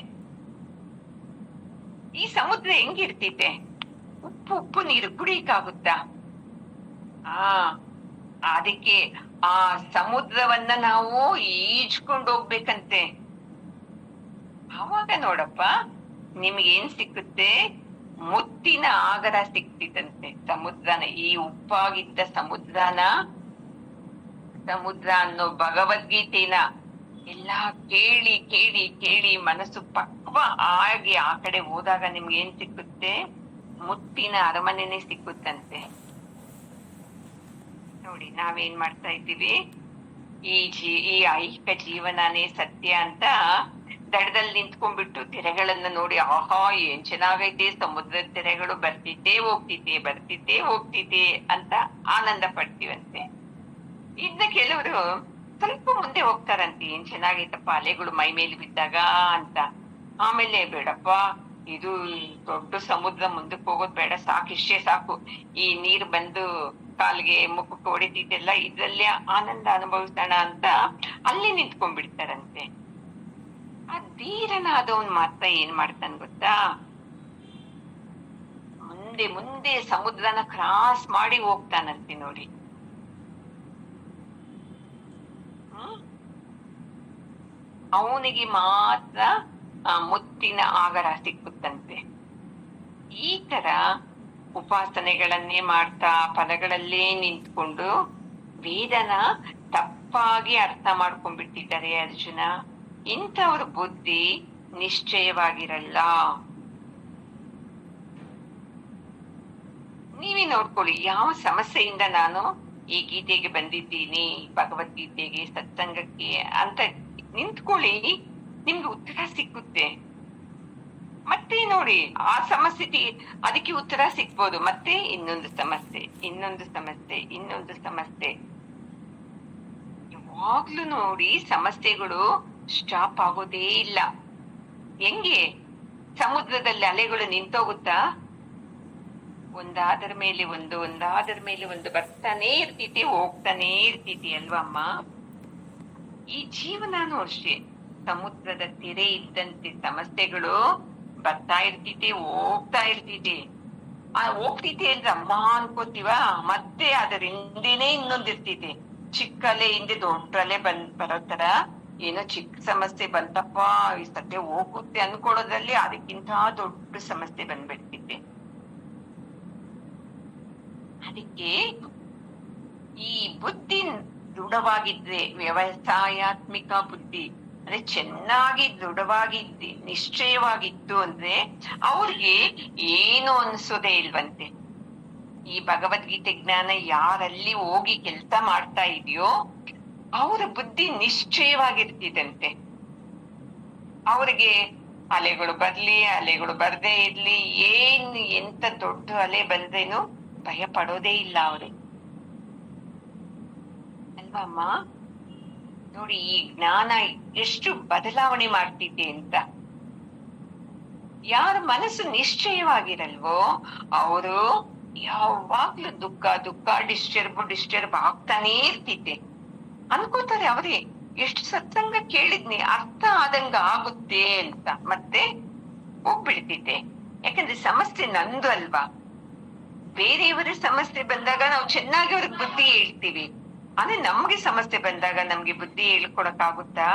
ಈ ಸಮುದ್ರ ಹೆಂಗಿರ್ತೈತೆ? ಉಪ್ಪು ನೀರು ಕುಡಿಯಕ್ಕಾಗುತ್ತಾ? ಅದಕ್ಕೆ ಆ ಸಮುದ್ರವನ್ನ ನಾವು ಈಜ್ಕೊಂಡು ಹೋಗ್ಬೇಕಂತೆ. ಅವಾಗ ನೋಡಪ್ಪ ನಿಮ್ಗೇನ್ ಸಿಕ್ಕುತ್ತೆ? ಮುತ್ತಿನ ಆಗರ ಸಿಕ್ತಿದಂತೆ ಸಮುದ್ರನ. ಈ ಉಪ್ಪಾಗಿದ್ದ ಸಮುದ್ರ ಅನ್ನೋ ಭಗವದ್ಗೀತೆನ ಎಲ್ಲಾ ಕೇಳಿ ಕೇಳಿ ಕೇಳಿ ಮನಸ್ಸು ಪಕ್ವ ಆಗಿ ಆ ಕಡೆ ಹೋದಾಗ ನಿಮ್ಗೆ ಏನ್ ಸಿಕ್ಕುತ್ತೆ? ಮುತ್ತಿನ ಅರಮನೆನೆ ಸಿಕ್ಕುತ್ತಂತೆ. ನೋಡಿ ನಾವೇನ್ ಮಾಡ್ತಾ ಇದ್ದೀವಿ, ಈ ಐಹಿಕ ಜೀವನನೇ ಸತ್ಯ ಅಂತ ದಡದಲ್ಲಿ ನಿಂತ್ಕೊಂಡ್ಬಿಟ್ಟು ತೆರೆಗಳನ್ನ ನೋಡಿ ಆಹಾ ಏನ್ ಚೆನ್ನಾಗೈತೆ, ಸಮುದ್ರದ ತೆರೆಗಳು ಬರ್ತಿದ್ದೆ ಹೋಗ್ತಿದ್ದೆ ಅಂತ ಆನಂದ ಪಡ್ತೀವಂತೆ. ಇನ್ನ ಕೆಲವರು ಸ್ವಲ್ಪ ಮುಂದೆ ಹೋಗ್ತಾರಂತೆ, ಏನ್ ಚೆನ್ನಾಗೈತಪ್ಪ ಅಲೆಗಳು ಮೈ ಮೇಲೆ ಬಿದ್ದಾಗ ಅಂತ. ಆಮೇಲೆ ಬೇಡಪ್ಪ ಇದು ದೊಡ್ಡ ಸಮುದ್ರ, ಮುಂದಕ್ಕೆ ಹೋಗೋದ್ ಬೇಡ, ಇಷ್ಟೇ ಸಾಕು, ಈ ನೀರ್ ಬಂದು ಕಾಲ್ಗೆ ಮುಖಕ್ಕೆ ಹೊಡಿತಿದ್ದೆಲ್ಲ ಇದ್ರಲ್ಲೇ ಆನಂದ ಅನುಭವಿಸೋಣ ಅಂತ ಅಲ್ಲಿ ನಿಂತ್ಕೊಂಡ್ಬಿಡ್ತಾರಂತೆ. ಆ ಧೀರನಾದವನ್ ಮಾತ್ರ ಏನ್ ಮಾಡ್ತಾನ ಗೊತ್ತಾ? ಮುಂದೆ ಸಮುದ್ರನ ಕ್ರಾಸ್ ಮಾಡಿ ಹೋಗ್ತಾನಂತೆ ನೋಡಿ. ಅವನಿಗೆ ಮಾತ್ರ ಮುತ್ತಿನ ಆಗರ ಸಿಕ್ಕುತ್ತಂತೆ. ಈ ತರ ಉಪಾಸನೆಗಳನ್ನೇ ಮಾಡ್ತಾ ಪದಗಳಲ್ಲೇ ನಿಂತ್ಕೊಂಡು ವೇದನ ತಪ್ಪಾಗಿ ಅರ್ಥ ಮಾಡ್ಕೊಂಡ್ಬಿಟ್ಟಿದ್ದಾರೆ ಅರ್ಜುನ. ಇಂಥವ್ರ ಬುದ್ಧಿ ನಿಶ್ಚಯವಾಗಿರಲ್ಲ. ನೀವೇ ನೋಡ್ಕೊಳ್ಳಿ, ಯಾವ ಸಮಸ್ಯೆಯಿಂದ ನಾನು ಈ ಗೀತೆಗೆ ಬಂದಿದ್ದೀನಿ, ಭಗವದ್ಗೀತೆಗೆ, ಸತ್ಸಂಗಕ್ಕೆ ಅಂತ ನಿಂತ್ಕೊಳ್ಳಿ, ನಿಮ್ಗೆ ಉತ್ತರ ಸಿಕ್ಕುತ್ತೆ. ಮತ್ತೆ ನೋಡಿ ಆ ಸಮಸ್ಯೆ ಅದಕ್ಕೆ ಉತ್ತರ ಸಿಕ್ಬೋದು. ಮತ್ತೆ ಇನ್ನೊಂದು ಸಮಸ್ಯೆ. ಯಾವಾಗ್ಲೂ ನೋಡಿ ಸಮಸ್ಯೆಗಳು ಸ್ಟಾಪ್ ಆಗೋದೇ ಇಲ್ಲ. ಹೆಂಗೆ ಸಮುದ್ರದಲ್ಲಿ ಅಲೆಗಳು ನಿಂತೋಗುತ್ತಾ? ಒಂದಾದರ ಮೇಲೆ ಒಂದು ಬರ್ತಾನೆ ಇರ್ತೈತಿ, ಹೋಗ್ತಾನೆ ಇರ್ತೈತಿ ಅಲ್ವಮ್ಮ? ಈ ಜೀವನಾನು ಅಷ್ಟೇ, ಸಮುದ್ರದ ತೆರೆ ಇದ್ದಂತೆ ಸಮಸ್ಯೆಗಳು ಬರ್ತಾ ಇರ್ತೈತಿ, ಹೋಗ್ತಾ ಇರ್ತೈತಿ. ಹೋಗ್ತೈತಿ ಅಂದ್ರೆ ಅಮ್ಮ ಅನ್ಕೋತೀವ, ಮತ್ತೆ ಅದರ ಹಿಂದೆನೆ ಇನ್ನೊಂದಿರ್ತೈತಿ. ಚಿಕ್ಕಲೆ ಹಿಂದೆ ದೊಡ್ಡಲೆ ಬರೋ ತರ ಏನೋ ಚಿಕ್ಕ ಸಮಸ್ಯೆ ಬಂತಪ್ಪ ಈ ಸದ್ಯ ಹೋಗುತ್ತೆ ಅನ್ಕೊಳ್ಳೋದ್ರಲ್ಲಿ ಅದಕ್ಕಿಂತ ದೊಡ್ಡ ಸಮಸ್ಯೆ ಬಂದ್ಬಿಡ್ತೈತಿ. ಅದಕ್ಕೆ ಈ ಬುದ್ಧಿ ದೃಢವಾಗಿದ್ರೆ, ವ್ಯವಸಾಯಾತ್ಮಿಕ ಬುದ್ಧಿ, ಅಂದ್ರೆ ಚೆನ್ನಾಗಿ ದೃಢವಾಗಿದ್ದಿ ನಿಶ್ಚಯವಾಗಿತ್ತು ಅಂದ್ರೆ ಅವ್ರಿಗೆ ಏನು ಅನ್ಸೋದೇ ಇಲ್ವಂತೆ. ಈ ಭಗವದ್ಗೀತೆ ಜ್ಞಾನ ಯಾರಲ್ಲಿ ಹೋಗಿ ಕೆಲ್ಸ ಮಾಡ್ತಾ ಇದೆಯೋ ಅವರ ಬುದ್ಧಿ ನಿಶ್ಚಯವಾಗಿರ್ತಿದಂತೆ. ಅವ್ರಿಗೆ ಅಲೆಗಳು ಬರ್ಲಿ ಅಲೆಗಳು ಬರ್ದೇ ಇರ್ಲಿ, ಎಂತ ದೊಡ್ಡ ಅಲೆ ಬಂದ್ರೇನು ಭಯ ಪಡೋದೇ ಇಲ್ಲ ಅವರು, ಅಲ್ವಮ್ಮ? ನೋಡಿ ಈ ಜ್ಞಾನ ಎಷ್ಟು ಬದಲಾವಣೆ ಮಾಡ್ತಿದೆ ಅಂತ. ಯಾರ ಮನಸ್ಸು ನಿಶ್ಚಯವಾಗಿರಲ್ವೋ ಅವರು ಯಾವಾಗ್ಲೂ ದುಃಖ ದುಃಖ ಡಿಸ್ಟರ್ಬ್ ಆಗ್ತಾನೇ ಇರ್ತಿದ್ದೆ. ಅನ್ಕೋತಾರೆ ಅವರೇ, ಎಷ್ಟು ಸತ್ಸಂಗ ಕೇಳಿದ್ನಿ, ಅರ್ಥ ಆದಂಗ ಆಗುತ್ತೆ ಅಂತ, ಮತ್ತೆ ಹೋಗ್ಬಿಡ್ತಿದ್ದೆ. ಯಾಕಂದ್ರೆ ಸಮಸ್ಯೆ ನಂದು ಅಲ್ವಾ. ಬೇರೆಯವರ ಸಮಸ್ಯೆ ಬಂದಾಗ ನಾವು ಚೆನ್ನಾಗಿ ಅವ್ರಿಗೆ ಬುದ್ಧಿ ಹೇಳ್ತೀವಿ, ಆದ್ರೆ ನಮ್ಗೆ ಸಮಸ್ಯೆ ಬಂದಾಗ ನಮ್ಗೆ ಬುದ್ಧಿ ಹೇಳ್ಕೊಡಕ್ಕಾಗುತ್ತಾ?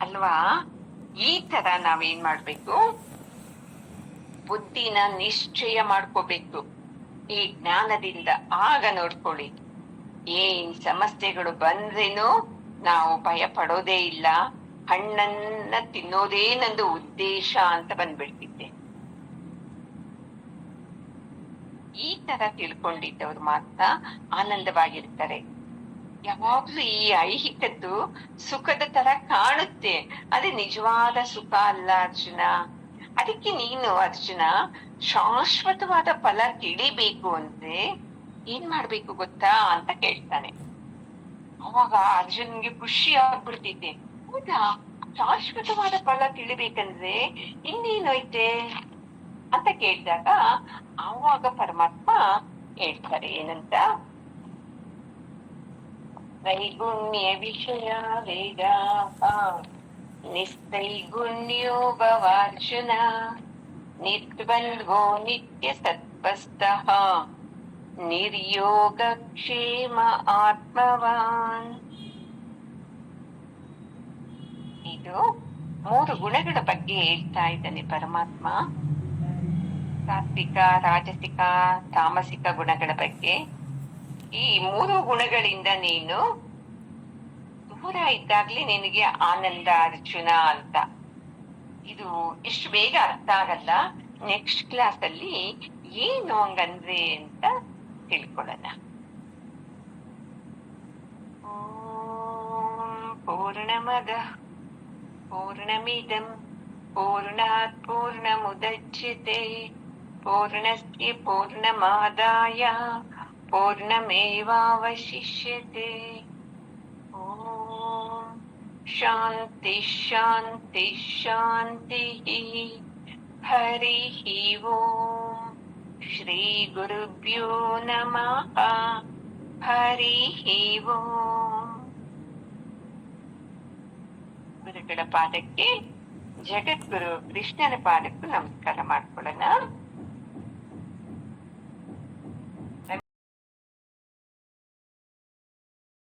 ಅಲ್ವಾ? ಈ ತರ ನಾವೇನ್ ಮಾಡ್ಬೇಕು, ಬುದ್ಧಿನ ನಿಶ್ಚಯ ಮಾಡ್ಕೋಬೇಕು ಈ ಜ್ಞಾನದಿಂದ. ಆಗ ನೋಡ್ಕೊಳ್ಳಿ, ಏನ್ ಸಮಸ್ಯೆಗಳು ಬಂದ್ರೇನು ನಾವು ಭಯ ಪಡೋದೇ ಇಲ್ಲ, ಹಣ್ಣನ್ನ ತಿನ್ನೋದೇ ನಂದು ಉದ್ದೇಶ ಅಂತ ಬಂದ್ಬಿಡ್ತಿದ್ದೆ. ಈ ತರ ತಿಳ್ಕೊಂಡಿದ್ದವ್ರು ಮಾತ್ರ ಆನಂದವಾಗಿರ್ತಾರೆ. ಯಾವಾಗ್ಲೂ ಈ ಐಹಿಕದ್ದು ಸುಖದ ತರ ಕಾಣುತ್ತೆ, ಅದೇ ನಿಜವಾದ ಸುಖ ಅಲ್ಲ ಅರ್ಜುನ. ಅದಕ್ಕೆ ನೀನು ಅರ್ಜುನ ಶಾಶ್ವತವಾದ ಫಲ ತಿಳಿಬೇಕು ಅಂದ್ರೆ ಏನ್ ಮಾಡ್ಬೇಕು ಗೊತ್ತಾ ಅಂತ ಕೇಳ್ತಾನೆ. ಅವಾಗ ಅರ್ಜುನ್ಗೆ ಖುಷಿ ಆಗ್ಬಿಡ್ತಿದ್ದೆ. ಹೌದಾ, ಶಾಶ್ವತವಾದ ಫಲ ತಿಳಿಬೇಕಂದ್ರೆ ಇನ್ನೇನೈತೆ ಅಂತ ಕೇಳಿದಾಗ ಆವಾಗ ಪರಮಾತ್ಮ ಹೇಳ್ತಾರೆ ಏನಂತ, ನೈಗುಣ್ಯ ವಿಷಯ ವೇದ ನಿಸ್ತೈಗುಣ್ಯೋ ಭವಾರ್ಜುನ ನಿರ್ದ್ವಂದ್ವೋ ನಿತ್ಯ ಸತ್ಪಸ್ಥಃ ನಿರ್ಯೋಗ ಕ್ಷೇಮ ಆತ್ಮವಾನ್. ಇದು 3 ಗುಣಗಳ ಬಗ್ಗೆ ಹೇಳ್ತಾ ಇದ್ದಾನೆ ಪರಮಾತ್ಮ. ಸಾತ್ವಿಕ, ರಾಜಸಿಕ, ತಾಮಸಿಕ ಗುಣಗಳ ಬಗ್ಗೆ. ಈ 3 ಗುಣಗಳಿಂದ ನೀನು ದೂರ ಇದ್ದಾಗ್ಲೇ ನಿನಗೆ ಆನಂದ ಅರ್ಜುನ ಅಂತ. ಇದು ಇಷ್ಟು ಬೇಗ ಅರ್ಥ ಆಗಲ್ಲ, ನೆಕ್ಸ್ಟ್ ಕ್ಲಾಸ್ ಅಲ್ಲಿ ಏನು ಹಂಗಂದ್ರೆ ಅಂತ ತಿಳ್ಕೊಳ್ಳೋಣ. ಪೂರ್ಣಮದ ಪೂರ್ಣಮಿದಂ ಪೂರ್ಣಾತ್ ಪೂರ್ಣಮುದಚ್ಯತೆ ಪೂರ್ಣಸ್ಯ ಪೂರ್ಣಮಾದಾಯ ಪೂರ್ಣಮೇವಾವಶಿಷ್ಯತೆ. ಓಂ ಶಾಂತಿ ಶಾಂತಿ ಶಾಂತಿ. ಹರಿ ಓಂ. ಶ್ರೀ ಗುರುಭ್ಯೋ ನಮಃ. ಹರಿ ಓಂ. ಗುರುಗಳ ಪಾದಕ್ಕೆ, ಜಗದ್ಗುರು ಕೃಷ್ಣನ ಪಾದಕ್ಕೂ ನಮಸ್ಕಾರ ಮಾಡ್ಕೊಳ್ಳೋಣ.